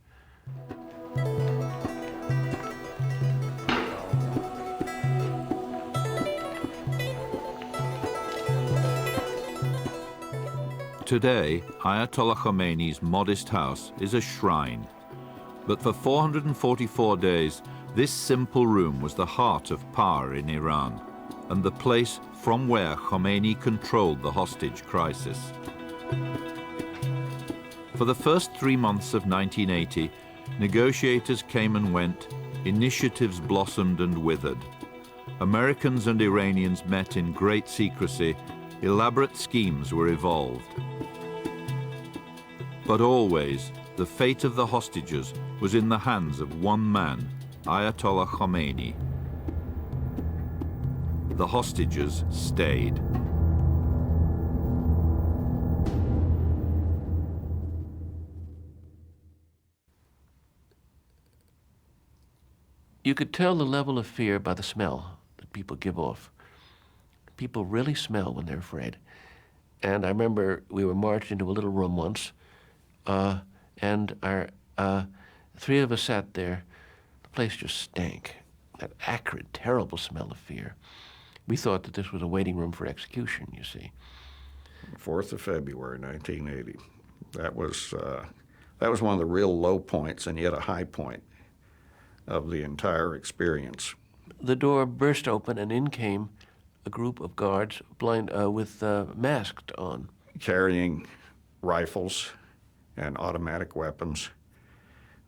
Today, Ayatollah Khomeini's modest house is a shrine. But for 444 days, this simple room was the heart of power in Iran, and the place from where Khomeini controlled the hostage crisis. For the first 3 months of 1980, negotiators came and went, initiatives blossomed and withered. Americans and Iranians met in great secrecy, elaborate schemes were evolved. But always, the fate of the hostages was in the hands of one man, Ayatollah Khomeini. The hostages stayed.
You could tell the level of fear by the smell that people give off. People really smell when they're afraid. And I remember we were marched into a little room once, and our three of us sat there. The place just stank, that acrid, terrible smell of fear. We thought that this was a waiting room for execution, you see.
4th of February, 1980. That was one of the real low points and yet a high point of the entire experience.
The door burst open and in came a group of guards with masked on.
Carrying rifles and automatic weapons.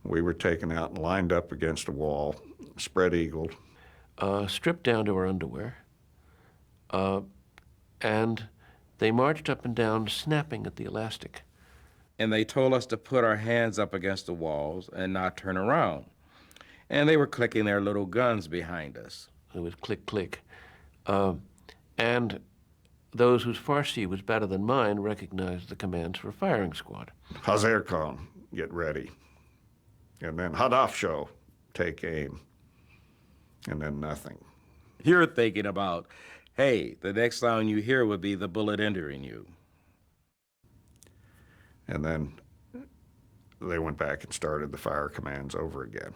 We were taken out and lined up against a wall, spread-eagled.
Stripped down to our underwear. And they marched up and down, snapping at the elastic.
And they told us to put our hands up against the walls and not turn around. And they were clicking their little guns behind us.
It was click, click. And those whose Farsi was better than mine recognized the commands for a firing squad.
Hazir Khan, get ready. And then Hadaf show, take aim. And then nothing.
You're thinking about, hey, the next sound you hear would be the bullet entering you.
And then they went back and started the fire commands over again.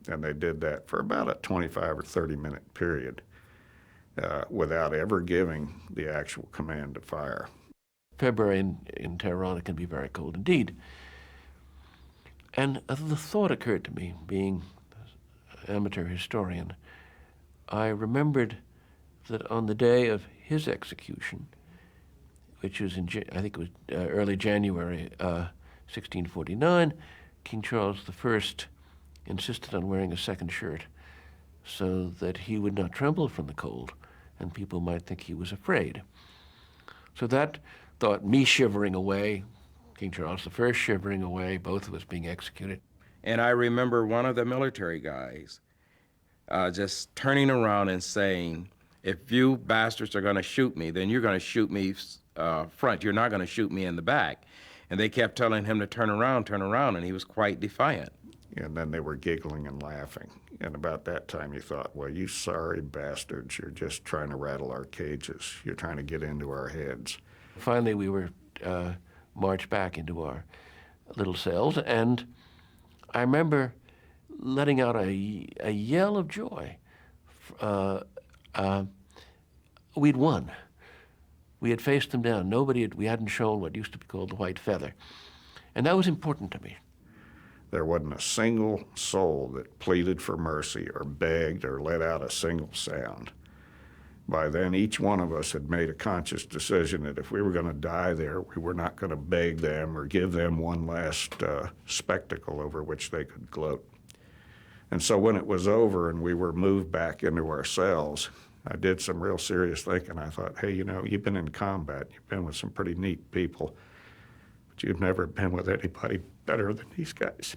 And they did that for about a 25 or 30-minute period without ever giving the actual command to fire.
February in Tehran, it can be very cold indeed. And the thought occurred to me, being an amateur historian, I remembered that on the day of his execution, which was in, I think it was early January 1649, King Charles I insisted on wearing a second shirt so that he would not tremble from the cold and people might think he was afraid. So that thought, me shivering away, King Charles I shivering away, both of us being executed.
And I remember one of the military guys just turning around and saying, if you bastards are going to shoot me, then you're going to shoot me front. You're not going to shoot me in the back. And they kept telling him to turn around, and he was quite defiant.
And then they were giggling and laughing. And about that time you thought, well, you sorry bastards, you're just trying to rattle our cages. You're trying to get into our heads.
Finally, we were marched back into our little cells, and I remember letting out a yell of joy. We'd won. We had faced them down. We hadn't shown what used to be called the white feather. And that was important to me.
There wasn't a single soul that pleaded for mercy or begged or let out a single sound. By then, each one of us had made a conscious decision that if we were going to die there, we were not going to beg them or give them one last spectacle over which they could gloat. And so when it was over and we were moved back into our cells, I did some real serious thinking. I thought, hey, you know, you've been in combat. You've been with some pretty neat people, but you've never been with anybody better than these guys.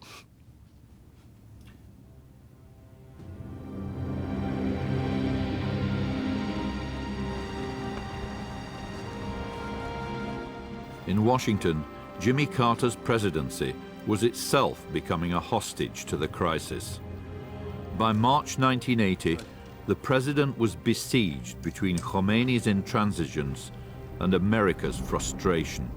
In Washington, Jimmy Carter's presidency was itself becoming a hostage to the crisis. By March 1980, the president was besieged between Khomeini's intransigence and America's frustration.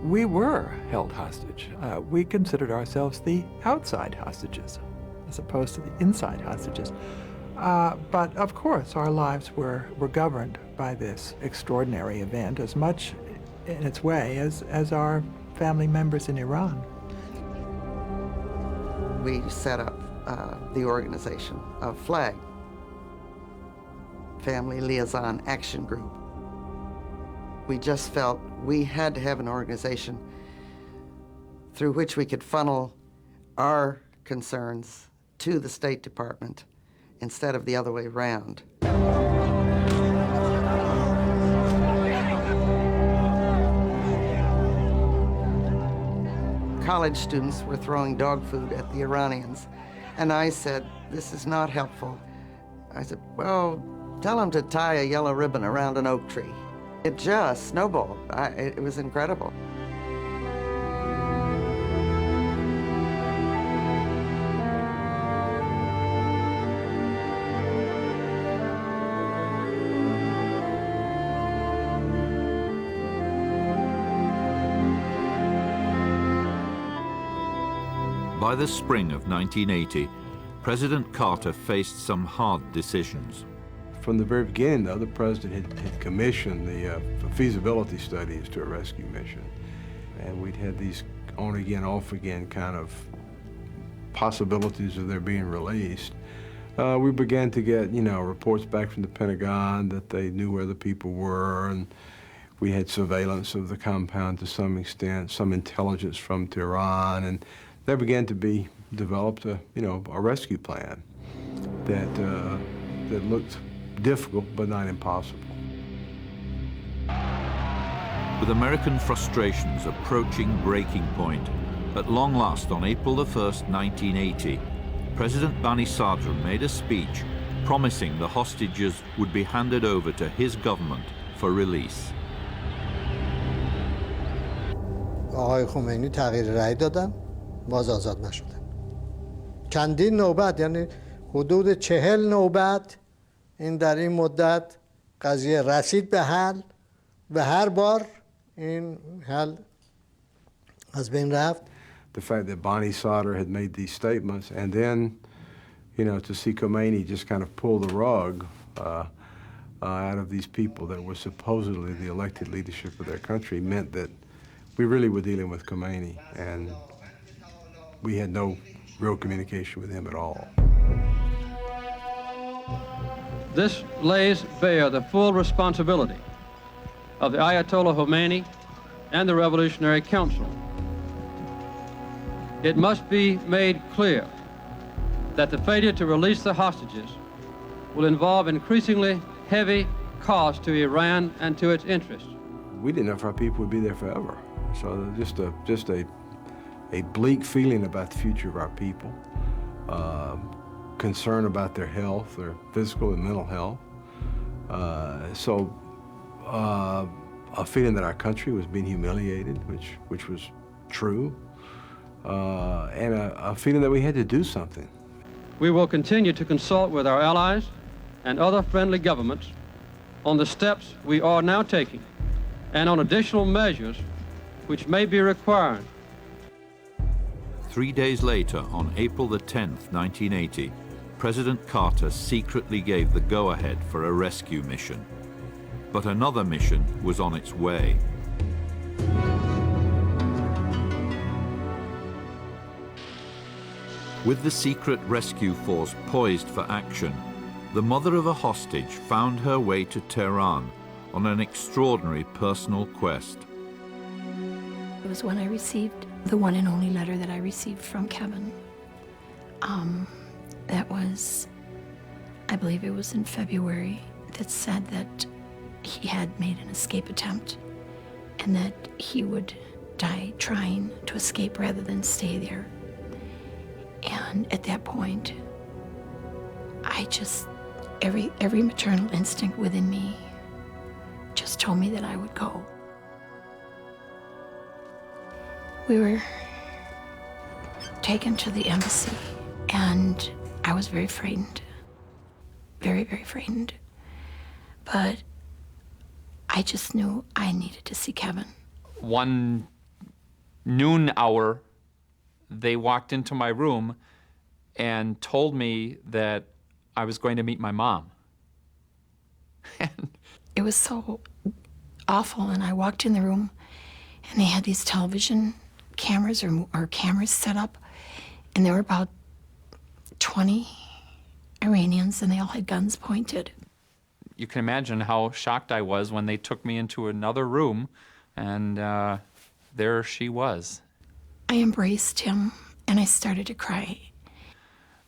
We were held hostage. We considered ourselves the outside hostages, as opposed to the inside hostages. But of course, our lives were governed by this extraordinary event as much in its way as our family members in Iran.
We set up the organization of FLAG, Family Liaison Action Group. We just felt we had to have an organization through which we could funnel our concerns to the State Department instead of the other way around. College students were throwing dog food at the Iranians, and I said, this is not helpful. I said, well, tell them to tie a yellow ribbon around an oak tree. It just snowballed. It was incredible.
By the spring of 1980, President Carter faced some hard decisions.
From the very beginning, though, the president had commissioned the feasibility studies to a rescue mission. And we'd had these on-again, off-again kind of possibilities of their being released. We began to get, reports back from the Pentagon that they knew where the people were, and we had surveillance of the compound to some extent, some intelligence from Tehran, and there began to be developed a rescue plan that looked difficult but not impossible.
With American frustrations approaching breaking point, at long last on April the 1st, 1980, President Bani Sadr made a speech promising the hostages would be handed over to his government for release.
آقای خمینی تغییر رأی دادن، باز آزاد نشدن. چندین نوبت، یعنی حدود 40 نوبت این در این مدت قضیه رسید به حل و هر بار این حل از بین رفت.
The fact that Bani Sadr had made these statements, and then, to see Khomeini just kind of pull the rug out of these people that were supposedly the elected leadership of their country, meant that we really were dealing with Khomeini, and we had no real communication with him at all.
This lays bare the full responsibility of the Ayatollah Khomeini and the Revolutionary Council. It must be made clear that the failure to release the hostages will involve increasingly heavy costs to Iran and to its interests.
We didn't know if our people would be there forever. So just a bleak feeling about the future of our people, concern about their health, their physical and mental health. A feeling that our country was being humiliated, which was true, and a feeling that we had to do something.
We will continue to consult with our allies and other friendly governments on the steps we are now taking and on additional measures which may be required.
3 days later, on April the 10th, 1980, President Carter secretly gave the go-ahead for a rescue mission. But another mission was on its way. With the secret rescue force poised for action, the mother of a hostage found her way to Tehran on an extraordinary personal quest.
It was when I received the one and only letter that I received from Kevin. That was, I believe it was in February, that said that he had made an escape attempt and that he would die trying to escape rather than stay there. And at that point, I just, every maternal instinct within me just told me that I would go. We were taken to the embassy, and I was very frightened, very, very frightened. But I just knew I needed to see Kevin.
One noon hour, they walked into my room and told me that I was going to meet my mom.
It was so awful, and I walked in the room, and they had these television cameras or cameras set up, and there were about 20 Iranians, and they all had guns pointed.
You can imagine how shocked I was when they took me into another room, and there she was.
I embraced him, and I started to cry.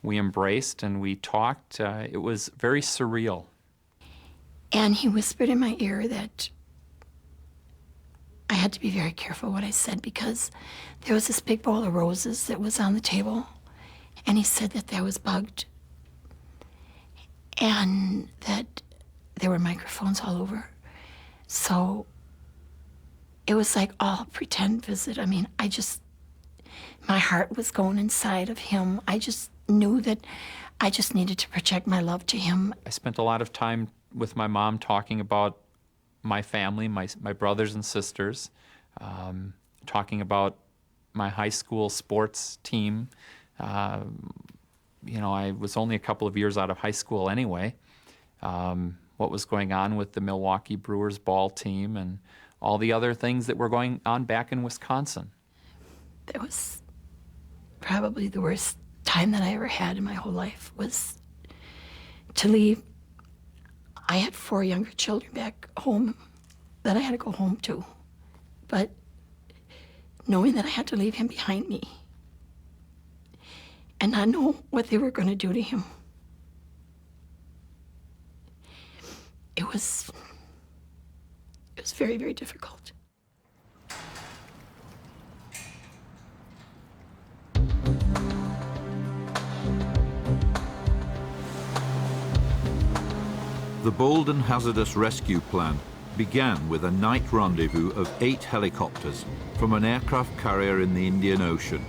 We embraced and we talked. It was very surreal.
And he whispered in my ear that I had to be very careful what I said, because there was this big bowl of roses that was on the table, and he said that was bugged, and that there were microphones all over. So it was like all pretend visit. I mean, my heart was going inside of him. I just knew that I just needed to project my love to him.
I spent a lot of time with my mom talking about my family, my brothers and sisters, talking about my high school sports team. You know, I was only a couple of years out of high school anyway. What was going on with the Milwaukee Brewers ball team and all the other things that were going on back in Wisconsin.
That was probably the worst time that I ever had in my whole life, was to leave. I had 4 younger children back home that I had to go home to. But knowing that I had to leave him behind me and not know what they were going to do to him, it was very, very difficult.
The bold and hazardous rescue plan began with a night rendezvous of 8 helicopters from an aircraft carrier in the Indian Ocean.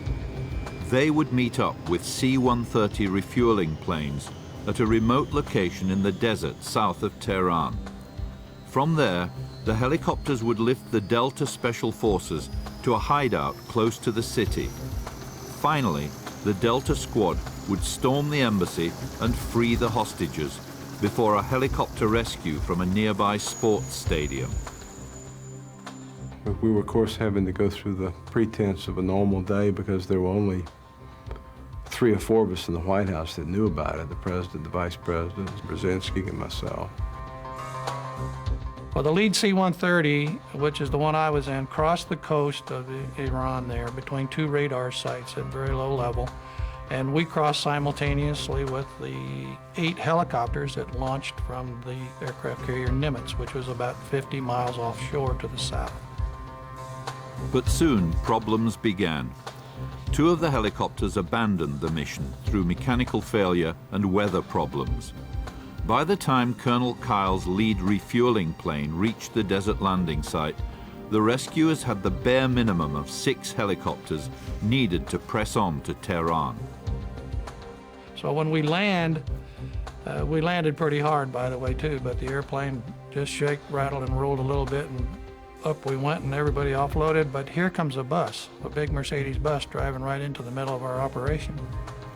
They would meet up with C-130 refueling planes at a remote location in the desert south of Tehran. From there, the helicopters would lift the Delta Special Forces to a hideout close to the city. Finally, the Delta squad would storm the embassy and free the hostages before a helicopter rescue from a nearby sports stadium.
We were, of course, having to go through the pretense of a normal day because there were only 3 or 4 of us in the White House that knew about it: the president, the vice president, Brzezinski, and myself.
Well, the lead C-130, which is the one I was in, crossed the coast of Iran there between 2 radar sites at very low level. And we crossed simultaneously with the 8 helicopters that launched from the aircraft carrier Nimitz, which was about 50 miles offshore to the south.
But soon problems began. 2 of the helicopters abandoned the mission through mechanical failure and weather problems. By the time Colonel Kyle's lead refueling plane reached the desert landing site, the rescuers had the bare minimum of 6 helicopters needed to press on to Tehran.
So when we landed pretty hard, by the way, too, but the airplane just shook, rattled, and rolled a little bit, and up we went, and everybody offloaded. But here comes a bus, a big Mercedes bus driving right into the middle of our operation.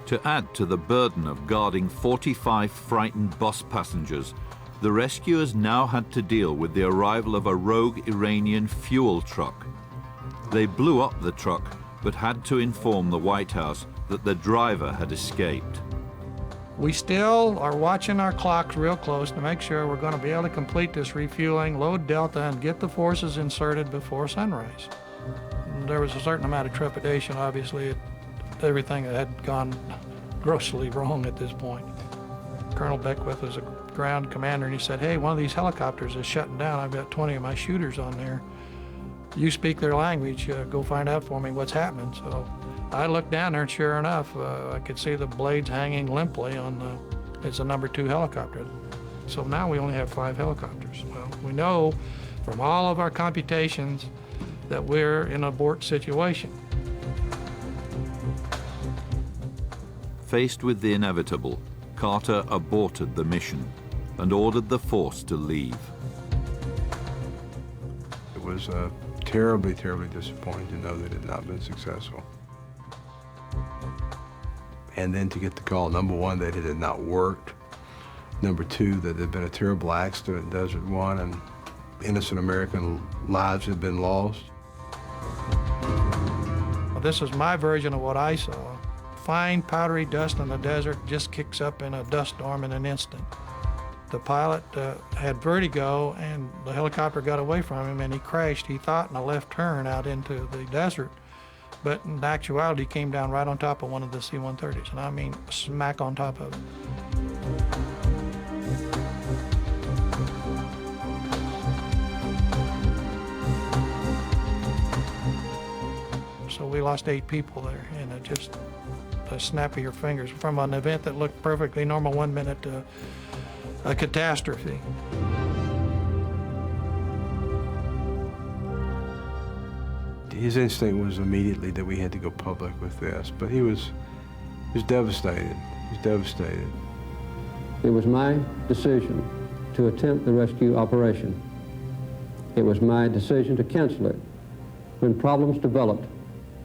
To add to the burden of guarding 45 frightened bus passengers, the rescuers now had to deal with the arrival of a rogue Iranian fuel truck. They blew up the truck, but had to inform the White House that the driver had escaped.
We still are watching our clocks real close to make sure we're going to be able to complete this refueling, load Delta, and get the forces inserted before sunrise. There was a certain amount of trepidation, obviously, everything that had gone grossly wrong at this point. Colonel Beckwith was a ground commander, and he said, "Hey, one of these helicopters is shutting down. I've got 20 of my shooters on there. You speak their language, go find out for me what's happening." So I looked down there, and sure enough, I could see the blades hanging limply on it's a number 2 helicopter. So now we only have 5 helicopters. Well, we know from all of our computations that we're in an abort situation.
Faced with the inevitable, Carter aborted the mission and ordered the force to leave.
It was terribly, terribly disappointing to know that it had not been successful. And then to get the call, number 1, that it had not worked. Number 2, that there had been a terrible accident in Desert 1 and innocent American lives had been lost.
Well, this is my version of what I saw. Fine powdery dust in the desert just kicks up in a dust storm in an instant. The pilot had vertigo, and the helicopter got away from him, and he crashed, he thought, in a left turn out into the desert. But in actuality, he came down right on top of one of the C-130s, and I mean smack on top of it. So we lost 8 people there, and just a snap of your fingers from an event that looked perfectly normal 1 minute to a catastrophe.
His instinct was immediately that we had to go public with this, but he was devastated. He was devastated.
It was my decision to attempt the rescue operation. It was my decision to cancel it when problems developed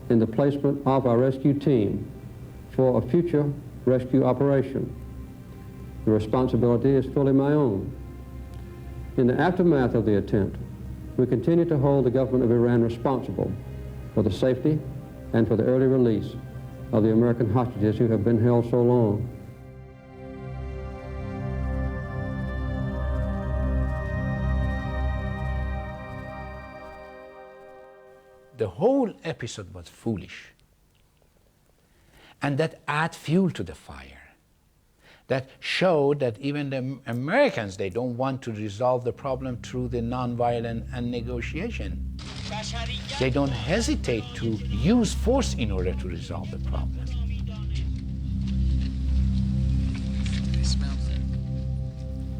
in the placement of our rescue team for a future rescue operation. The responsibility is fully my own. In the aftermath of the attempt, we continue to hold the government of Iran responsible for the safety and for the early release of the American hostages who have been held so long.
The whole episode was foolish. And that added fuel to the fire. That showed that even the Americans, they don't want to resolve the problem through the nonviolent and negotiation. They don't hesitate to use force in order to resolve the problem.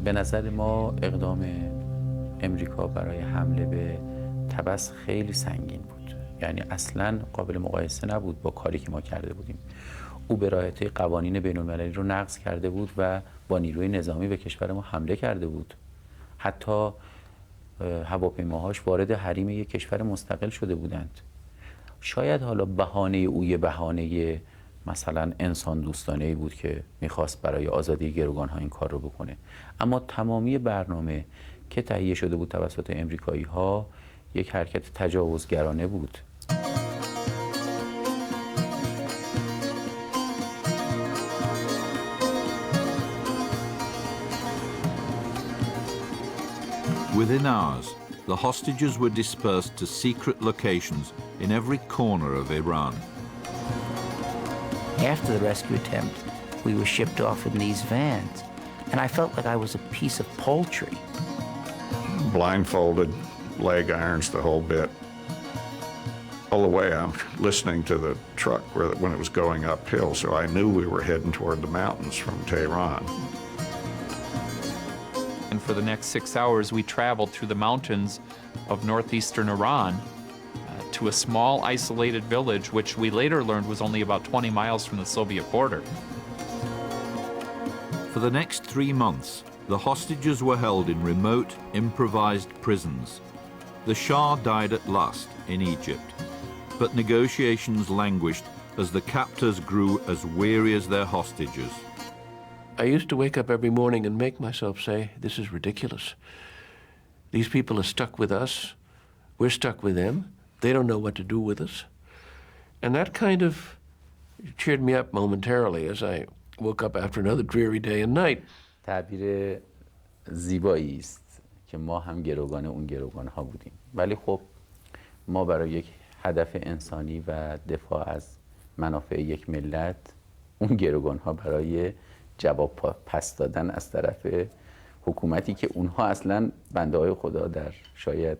به نظر ما اقدام امریکا برای حمله به طبس خیلی سنگین بود. یعنی اصلاً قابل مقایسه نبود با کاری که ما کرده بودیم. او به راحتی قوانین بین‌المللی رو نقض کرده بود و با نیروی نظامی به کشور ما حمله کرده بود. حتی هواپیماهاش وارد حریم یک کشور مستقل شده بودند. شاید حالا بهانه او یه بهانه مثلا انسان دوستانه‌ای بود که میخواست برای آزادی گروگان‌ها این کار رو بکنه. اما تمامی برنامه که تهیه شده بود توسط امریکایی‌ها یک حرکت تجاوزگرانه بود.
Within hours, the hostages were dispersed to secret locations in every corner of Iran.
After the rescue attempt, we were shipped off in these vans, and I felt like I was a piece of poultry.
Blindfolded, leg irons, the whole bit. All the way I'm listening to the truck when it was going uphill, so I knew we were heading toward the mountains from Tehran.
And for the next 6 hours, we traveled through the mountains of northeastern Iran to a small isolated village, which we later learned was only about 20 miles from the Soviet border.
For the next 3 months, the hostages were held in remote, improvised prisons. The Shah died at last in Egypt, but negotiations languished as the captors grew as weary as their hostages.
I used to wake up every morning and make myself say, this is ridiculous. These people are stuck with us. We're stuck with them. They don't know what to do with us. And that kind of cheered me up momentarily as I woke up after another dreary day and night.
تعبیر زیبایی است که ما هم گروگان اون گروگان ها بودیم. ولی خب ما برای یک هدف انسانی و دفاع از منافع یک ملت اون گروگان ها برای جواب پس دادن از طرف حکومتی که اونها اصلا بنده های خدا در شاید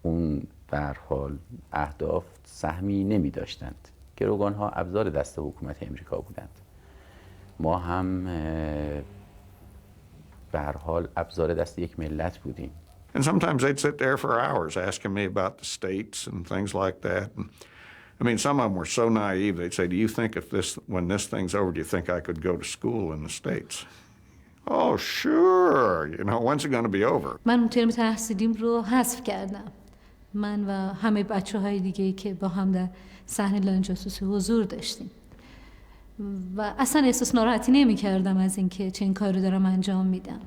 اون به هر حال اهداف سهمی نمی داشتند. گروگان ها ابزار دست حکومت امریکا بودند. ما هم به هر حال ابزار دست یک ملت بودیم.
And sometimes they'd sit there for hours asking me about the states and things like that. And, I mean, some of them were so naive. They'd say, do you think when this thing's over, do you think I could go to school in the States? Oh, sure. You know, when's it going to be over?
من اون ترم تحصیلیم رو حذف کردم. من و همه بچه‌های دیگه‌ای که با هم در صحنه لانه جاسوسی حضور داشتیم. و اصلا احساس ناراحتی نمی‌کردم از اینکه چه این کاری رو دارم انجام میدم.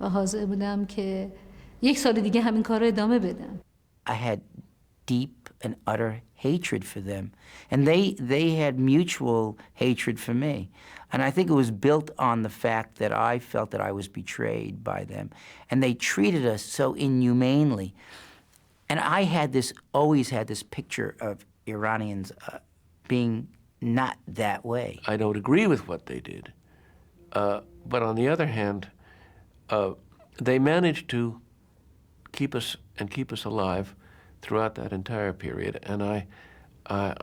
و حاضر بودم که 1 سال دیگه همین کار رو ادامه بدم.
I had deep and utter hatred for them, and they had mutual hatred for me. And I think it was built on the fact that I felt that I was betrayed by them, and they treated us so inhumanely. And I always had this picture of Iranians being not that way.
I don't agree with what they did. But on the other hand, they managed to keep us alive throughout that entire period, and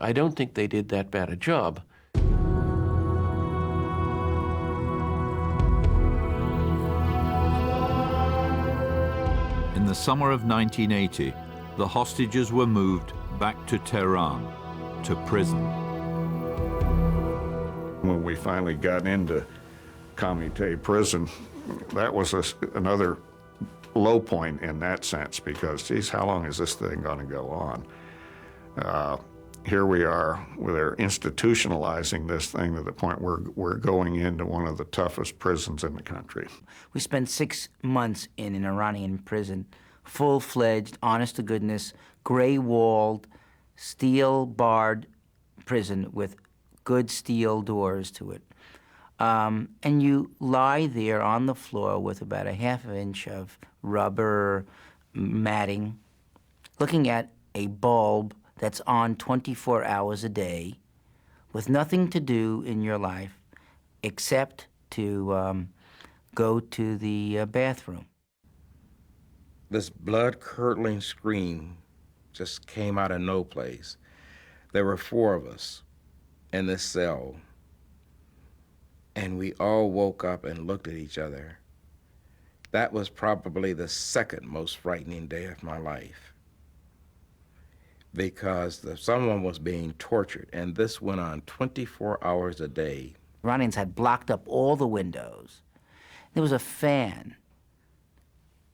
I don't think they did that bad a job.
In the summer of 1980, the hostages were moved back to Tehran, to prison.
When we finally got into Comité prison, that was another low point in that sense because, geez, how long is this thing going to go on? here we are, they're institutionalizing this thing to the point where we're going into one of the toughest prisons in the country.
We spent 6 months in an Iranian prison, full-fledged, honest-to-goodness, gray-walled, steel-barred prison with good steel doors to it. And you lie there on the floor with about a ½ inch of rubber matting, looking at a bulb that's on 24 hours a day, with nothing to do in your life except to go to the bathroom.
This blood-curdling scream just came out of no place. There were 4 of us in this cell, and we all woke up and looked at each other. That was probably the second most frightening day of my life, because someone was being tortured, and this went on 24 hours a day.
Iranians had blocked up all the windows. There was a fan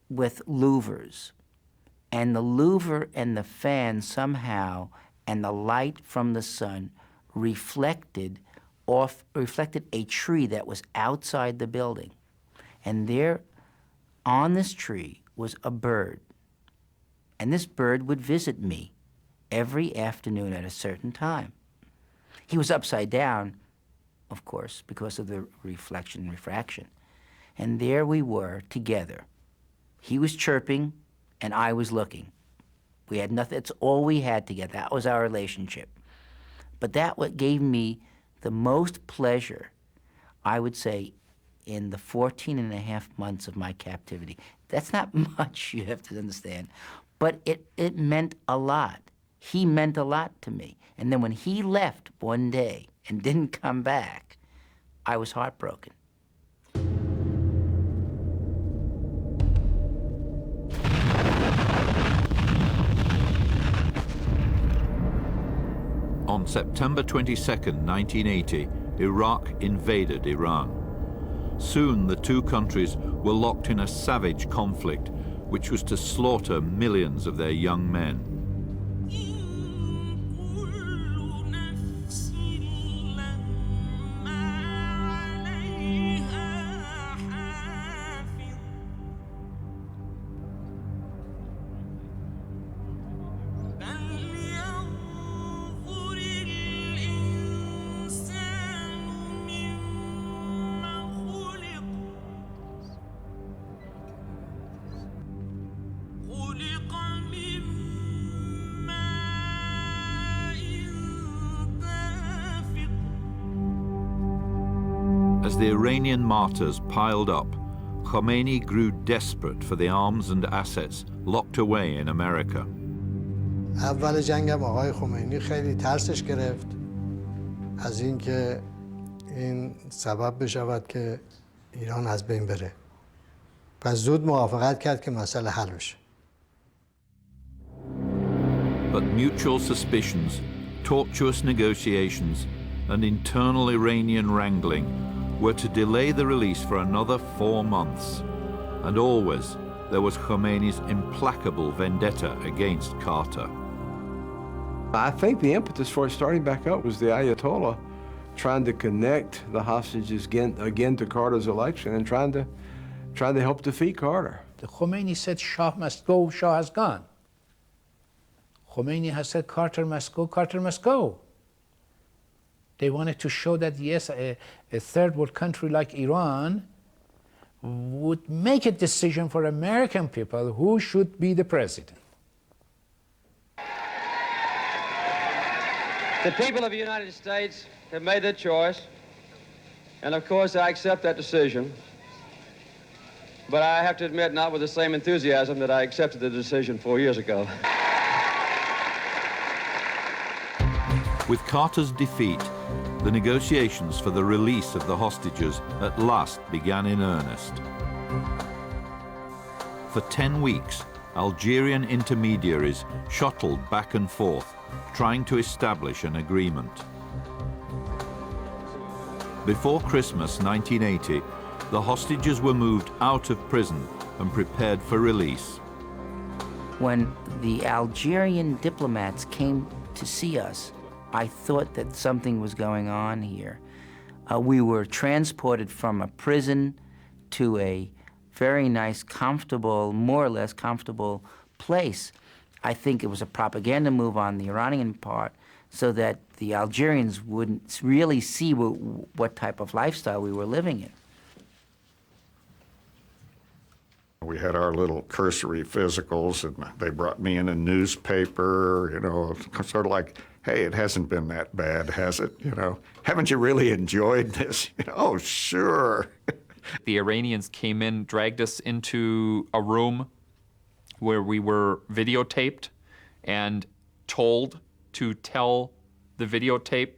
with louvers, and the louver and the fan somehow, and the light from the sun reflected a tree that was outside the building. And there, on this tree, was a bird. And this bird would visit me every afternoon at a certain time. He was upside down, of course, because of the reflection and refraction. And there we were together. He was chirping, and I was looking. We had nothing, that's all we had together. That was our relationship. But that what gave me the most pleasure, I would say, in the 14.5 months of my captivity. That's not much, you have to understand, but it meant a lot. He meant a lot to me. And then when he left one day and didn't come back, I was heartbroken.
On September 22nd, 1980, Iraq invaded Iran. Soon the two countries were locked in a savage conflict which was to slaughter millions of their young men. As the Iranian martyrs piled up, Khomeini grew desperate for the arms and assets locked away in America.
اول جنگم آقای خمینی خیلی ترسش گرفت از اینکه این سبب بشود که ایران از بین بره. پس زود موافقت کرد که مسئله حل بشه.
But mutual suspicions, tortuous negotiations, and internal Iranian wrangling were to delay the release for another 4 months. And always there was Khomeini's implacable vendetta against Carter.
I think the impetus for starting back up was the Ayatollah trying to connect the hostages again to Carter's election and trying to help defeat Carter.
The Khomeini said Shah must go, Shah has gone. Khomeini has said Carter must go, Carter must go. They wanted to show that, yes, a third world country like Iran would make a decision for American people who should be the president.
The people of the United States have made their choice, and of course I accept that decision. But I have to admit, not with the same enthusiasm that I accepted the decision 4 years ago.
With Carter's defeat, the negotiations for the release of the hostages at last began in earnest. For 10 weeks, Algerian intermediaries shuttled back and forth, trying to establish an agreement. Before Christmas 1980, the hostages were moved out of prison and prepared for release.
When the Algerian diplomats came to see us, I thought that something was going on here. We were transported from a prison to a very nice, comfortable, more or less comfortable place. I think it was a propaganda move on the Iranian part so that the Algerians wouldn't really see what type of lifestyle we were living in.
We had our little cursory physicals, and they brought me in a newspaper, you know, sort of like, hey, it hasn't been that bad, has it? You know, haven't you really enjoyed this? You know, oh, sure.
The Iranians came in, dragged us into a room where we were videotaped and told to tell the videotape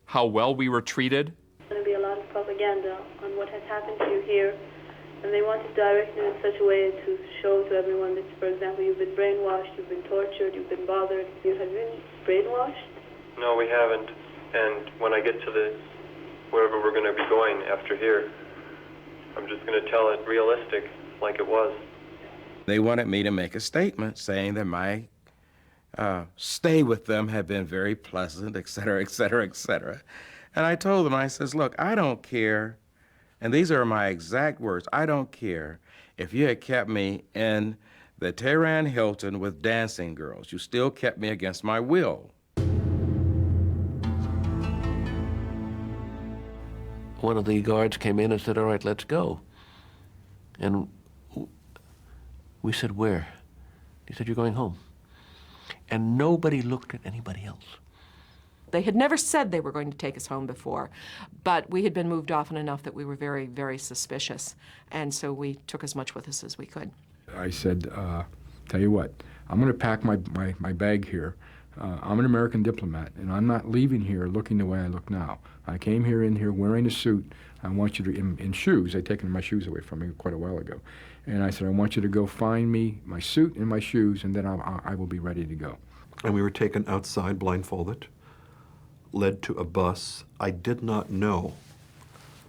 how well we were treated.
There's going to be a lot of propaganda on what has happened to you here, and they want to direct it in such a way to show to everyone that, for example, you've been brainwashed, you've been tortured, you've been bothered. Have you been brainwashed?
No, we haven't. And when I get to wherever we're going to be going after here, I'm just going to tell it realistic, like it was.
They wanted me to make a statement saying that my stay with them had been very pleasant, et cetera, et cetera, et cetera. And I told them, I says, look, I don't care, and these are my exact words, I don't care if you had kept me in the Tehran Hilton with dancing girls. You still kept me against my will.
One of the guards came in and said, all right, let's go. And we said, where? He said, you're going home. And nobody looked at anybody else.
They had never said they were going to take us home before, but we had been moved often enough that we were very, very suspicious. And so we took as much with us as we could.
I said, tell you what, I'm going to pack my bag here. I'm an American diplomat, and I'm not leaving here looking the way I look now. I came in here wearing a suit. I want you to, in shoes, they'd taken my shoes away from me quite a while ago. And I said, I want you to go find me my suit and my shoes, and then I will be ready to go.
And we were taken outside blindfolded, led to a bus. I did not know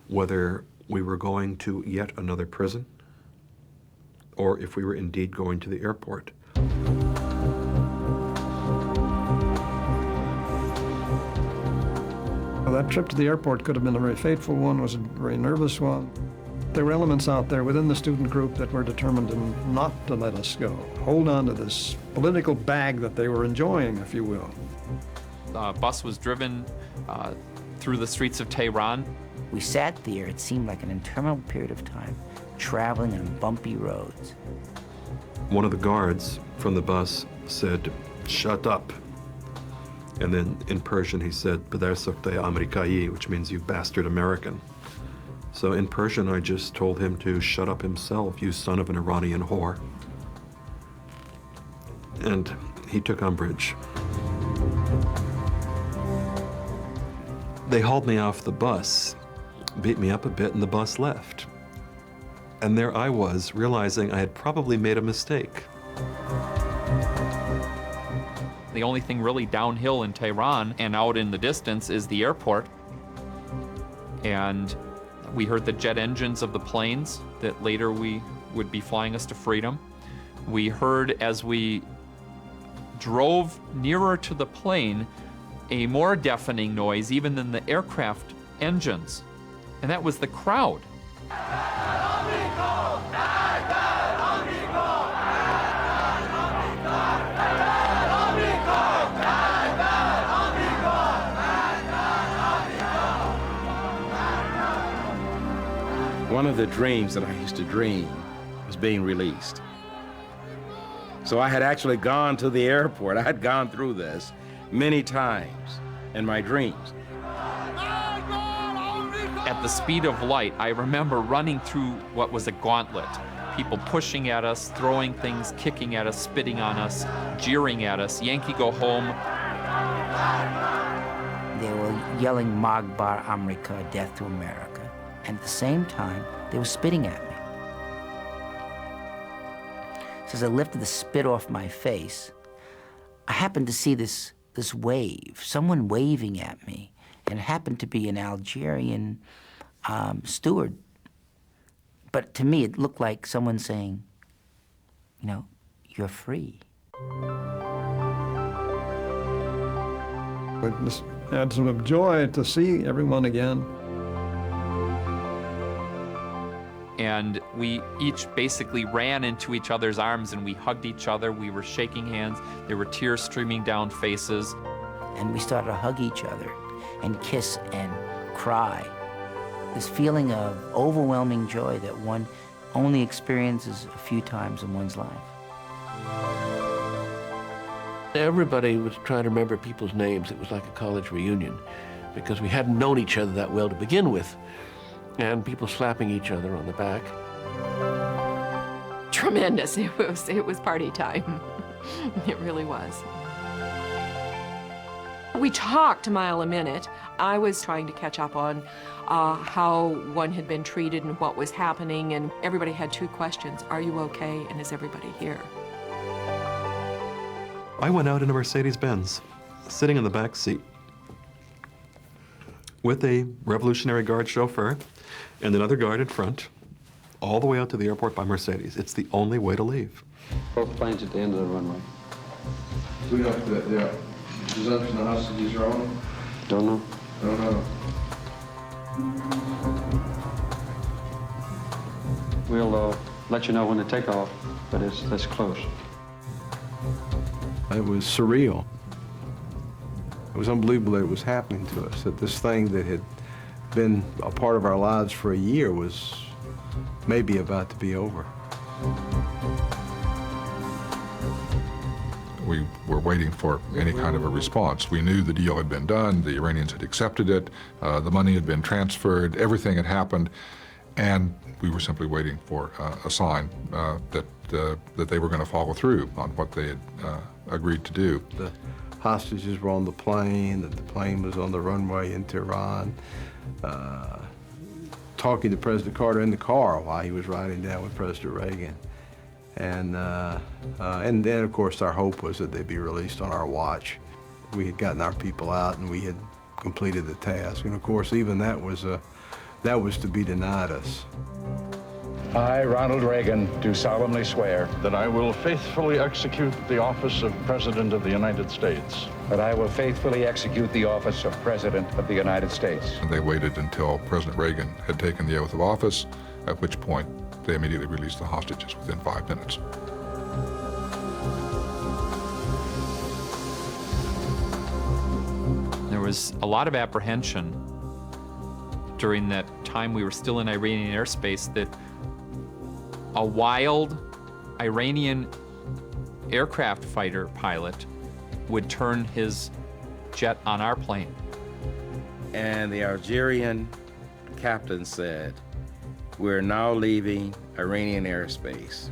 whether we were going to yet another prison or if we were indeed going to the airport.
That trip to the airport could have been a very fateful one, was a very nervous one. There were elements out there within the student group that were determined not to let us go, hold on to this political bag that they were enjoying, if you will.
The bus was driven through the streets of Tehran.
We sat there, it seemed like an interminable period of time, traveling on bumpy roads.
One of the guards from the bus said, shut up. And then in Persian he said, Badar Sokhtay Amerikai, which means you bastard American. So in Persian I just told him to shut up himself, you son of an Iranian whore. And he took umbrage. They hauled me off the bus, beat me up a bit, and the bus left. And there I was, realizing I had probably made a mistake.
The only thing really downhill in Tehran and out in the distance is the airport. And we heard the jet engines of the planes that later would be flying us to freedom. We heard, as we drove nearer to the plane, a more deafening noise even than the aircraft engines. And that was the crowd.
One of the dreams that I used to dream was being released. So I had actually gone to the airport. I had gone through this many times in my dreams.
At the speed of light, I remember running through what was a gauntlet. People pushing at us, throwing things, kicking at us, spitting on us, jeering at us. Yankee, go home.
They were yelling Magbar America, death to America. And at the same time, they were spitting at me. So as I lifted the spit off my face, I happened to see this wave, someone waving at me. And it happened to be an Algerian steward. But to me, it looked like someone saying, you know, you're free.
But just had some joy to see everyone again.
And we each basically ran into each other's arms and we hugged each other. We were shaking hands. There were tears streaming down faces.
And we started to hug each other and kiss and cry. This feeling of overwhelming joy that one only experiences a few times in one's life.
Everybody was trying to remember people's names. It was like a college reunion because we hadn't known each other that well to begin with. And people slapping each other on the back.
Tremendous. It was party time. It really was. We talked a mile a minute. I was trying to catch up on how one had been treated and what was happening, and everybody had two questions. Are you okay, and is everybody here?
I went out in a Mercedes-Benz, sitting in the back seat with a Revolutionary Guard chauffeur and another guard in front, all the way out to the airport by Mercedes. It's the only way to leave.
Both planes at the end of the runway.
Do we know if the presumption of hostages are on?
Don't know.
Don't know.
We'll let you know when they take off, but it's close.
It was surreal. It was unbelievable that it was happening to us, that this thing that had been a part of our lives for a year was maybe about to be over.
We were waiting for any kind of a response. We knew the deal had been done, the Iranians had accepted it, the money had been transferred, everything had happened, and we were simply waiting for a sign that they were going to follow through on what they had agreed to do.
The hostages were on the plane, that the plane was on the runway into Iran, talking to President Carter in the car while he was riding down with President Reagan. And then, of course, our hope was that they'd be released on our watch. We had gotten our people out and we had completed the task. And of course, even that was to be denied us.
I, Ronald Reagan, do solemnly swear
that I will faithfully execute the office of President of the United States.
That I will faithfully execute the office of President of the United States.
And they waited until President Reagan had taken the oath of office, at which point they immediately released the hostages within 5 minutes.
There was a lot of apprehension during that time we were still in Iranian airspace that a wild Iranian aircraft fighter pilot would turn his jet on our plane.
And the Algerian captain said, "We're now leaving Iranian airspace."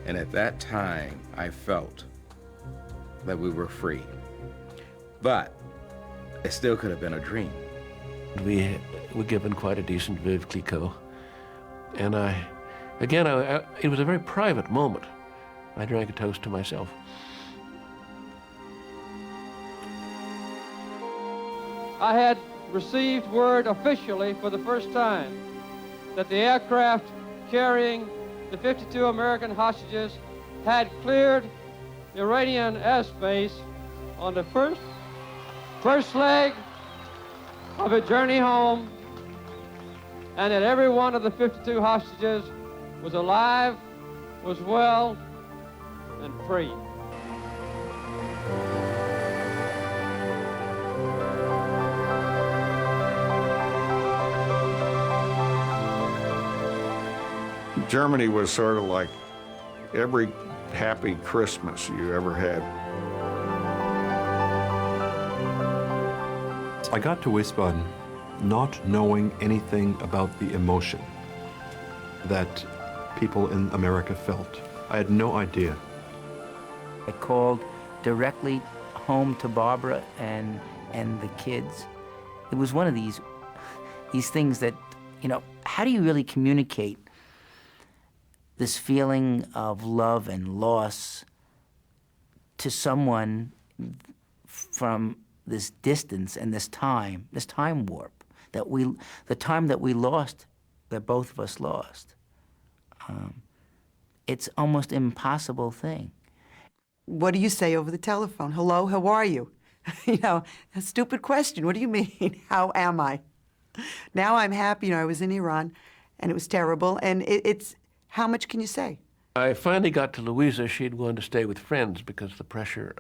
And at that time, I felt that we were free. But it still could have been a dream.
We were given quite a decent Veuve Clicquot. And it was a very private moment. I drank a toast to myself.
I had received word officially for the first time that the aircraft carrying the 52 American hostages had cleared Iranian airspace on the first leg of a journey home, and that every one of the 52 hostages was alive, was well, and free.
Germany was sort of like every happy Christmas you ever had.
I got to Wiesbaden not knowing anything about the emotion that people in America felt. I had no idea.
I called directly home to Barbara and the kids. It was one of these things that, how do you really communicate this feeling of love and loss to someone from this distance and this time warp, the time that we lost, that both of us lost. It's almost impossible thing.
What do you say over the telephone? Hello, how are you?
You know, a stupid question. What do you mean? How am I? Now I'm happy. You know, I was in Iran, and it was terrible. And it's, how much can you say?
I finally got to Louisa. She'd gone to stay with friends because the pressure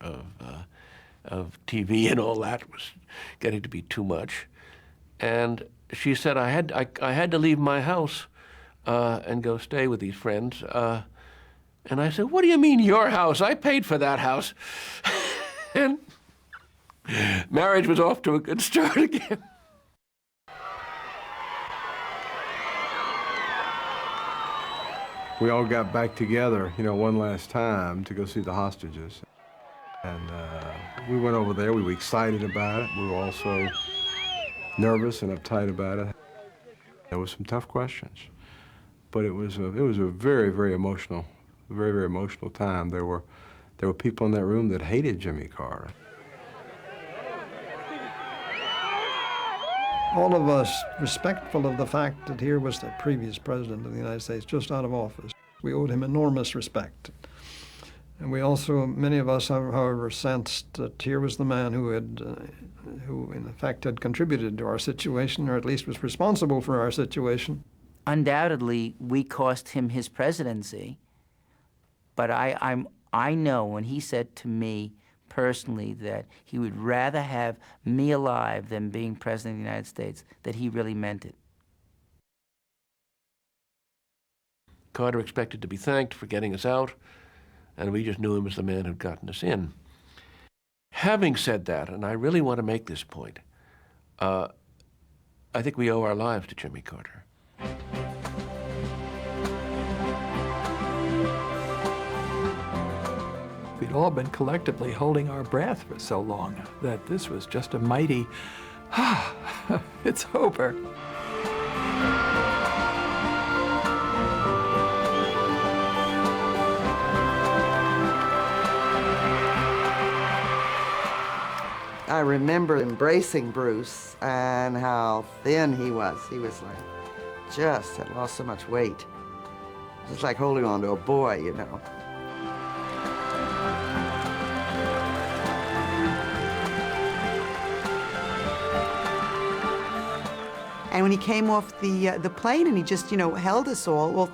of TV and all that was getting to be too much. And she said I had to leave my house and go stay with these friends. And I said, "What do you mean your house? I paid for that house." And marriage was off to a good start again.
We all got back together, you know, one last time to go see the hostages. And we went over there. We were excited about it. We were also nervous and uptight about it. There were some tough questions, but it was a very, very emotional time. There were people in that room that hated Jimmy Carter.
All of us respectful of the fact that here was the previous president of the United States just out of office. We owed him enormous respect. And we also, many of us, however, sensed that here was the man who in effect had contributed to our situation, or at least was responsible for our situation.
Undoubtedly, we cost him his presidency, but I know when he said to me personally that he would rather have me alive than being president of the United States, that he really meant it.
Carter expected to be thanked for getting us out, and we just knew him as the man who'd gotten us in. Having said that, and I really want to make this point, I think we owe our lives to Jimmy Carter.
We'd all been collectively holding our breath for so long that this was just a mighty, it's over.
I remember embracing Bruce and how thin he was. He was like, just had lost so much weight. Just like holding on to a boy, you know.
And when he came off the plane and he just, you know, held us all, well,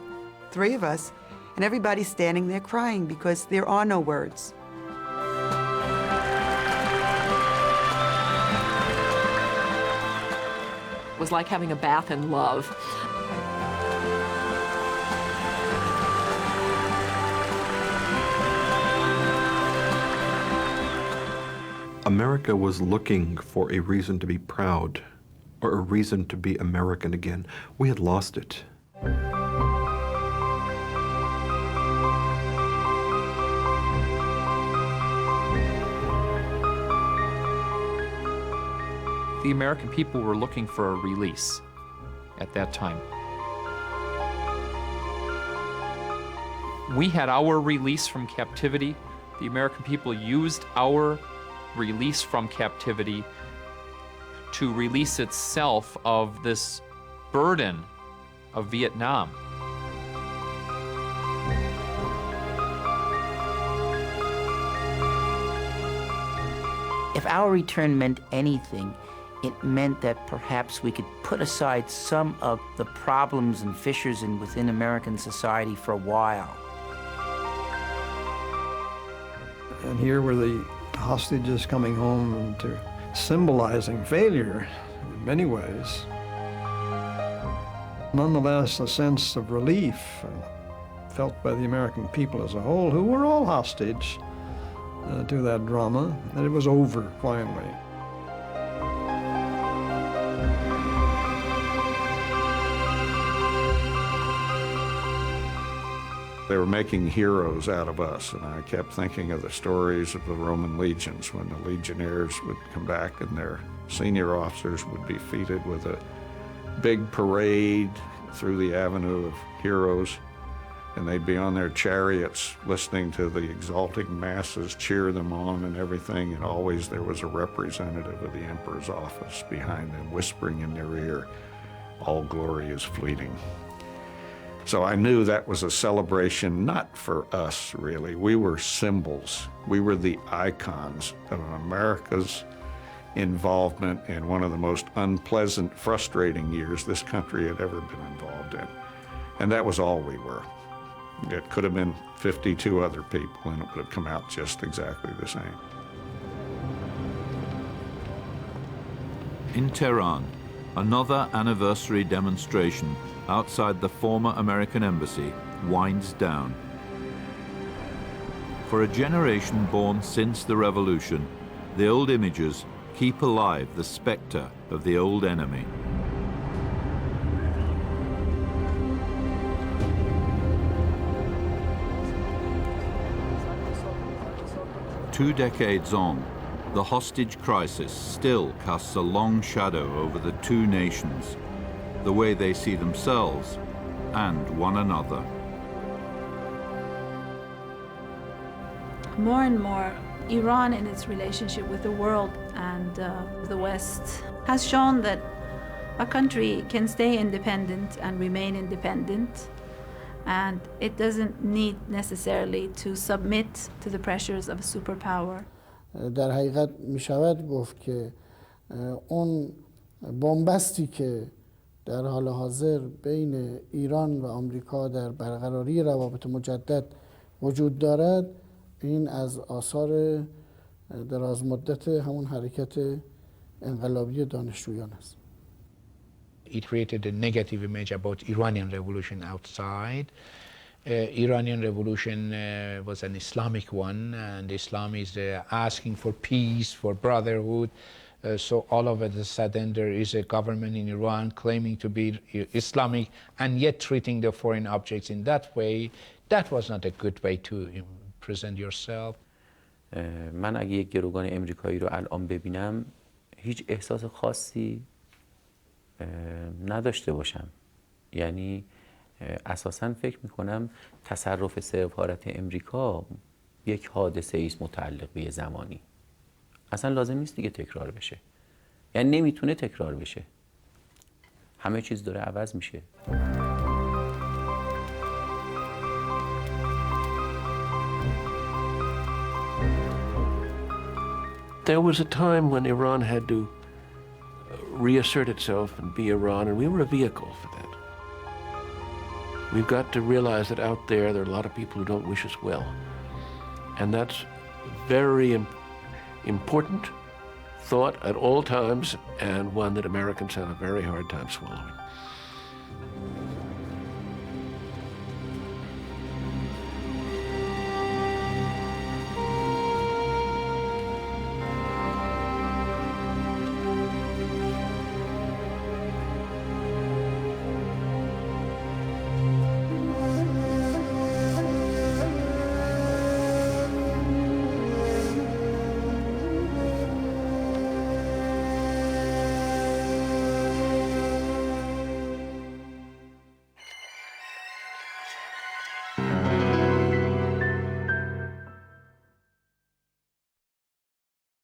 three of us, and everybody's standing there crying because there are no words.
It was like having a bath in love.
America was looking for a reason to be proud, or a reason to be American again. We had lost it.
The American people were looking for a release at that time. We had our release from captivity. The American people used our release from captivity to release itself of this burden of Vietnam.
If our return meant anything, it meant that perhaps we could put aside some of the problems and fissures within American society for a while.
And here were the hostages coming home and to symbolizing failure in many ways. Nonetheless, a sense of relief felt by the American people as a whole, who were all hostage to that drama, that it was over finally.
They were making heroes out of us, and I kept thinking of the stories of the Roman legions when the legionnaires would come back and their senior officers would be feted with a big parade through the avenue of heroes, and they'd be on their chariots listening to the exulting masses cheer them on and everything, and always there was a representative of the emperor's office behind them whispering in their ear, "All glory is fleeting." So I knew that was a celebration not for us, really. We were symbols. We were the icons of America's involvement in one of the most unpleasant, frustrating years this country had ever been involved in. And that was all we were. It could have been 52 other people, and it would have come out just exactly the same.
In Tehran, another anniversary demonstration outside the former American embassy winds down. For a generation born since the revolution, the old images keep alive the specter of the old enemy. Two decades on, the hostage crisis still casts a long shadow over the two nations, the way they see themselves and one another.
More and more, Iran in its relationship with the world and the West has shown that a country can stay independent and remain independent, and it doesn't need necessarily to submit to the pressures of a superpower.
در حقیقت می شود گفت که اون بنبستی که در حال حاضر بین ایران و آمریکا در برقراری روابط مجدد وجود دارد، این از آثار دراز مدت همون حرکت انقلابی دانشجویان است.
It created a negative image about Iranian revolution outside. Iranian revolution was an Islamic one, and Islam is asking for peace, for brotherhood. So all of a sudden there is a government in Iran claiming to be Islamic and yet treating the foreign objects in that way. That was not a good way to present yourself.
من اگه یک گروگان امریکایی رو الان ببینم هیچ احساس خاصی نداشته باشم. یعنی اساساً فکر میکنم تصرف سفارت امریکا یک حادثه ایست متعلق به زمانی. اصلا لازم نیست دیگه تکرار بشه. یعنی نمیتونه تکرار بشه. همه چیز داره عوض میشه.
There was a time when Iran had to reassert itself and be Iran, and we were a vehicle for that. We've got to realize that out there are a lot of people who don't wish us well. And that's very important thought at all times, and one that Americans have a very hard time swallowing.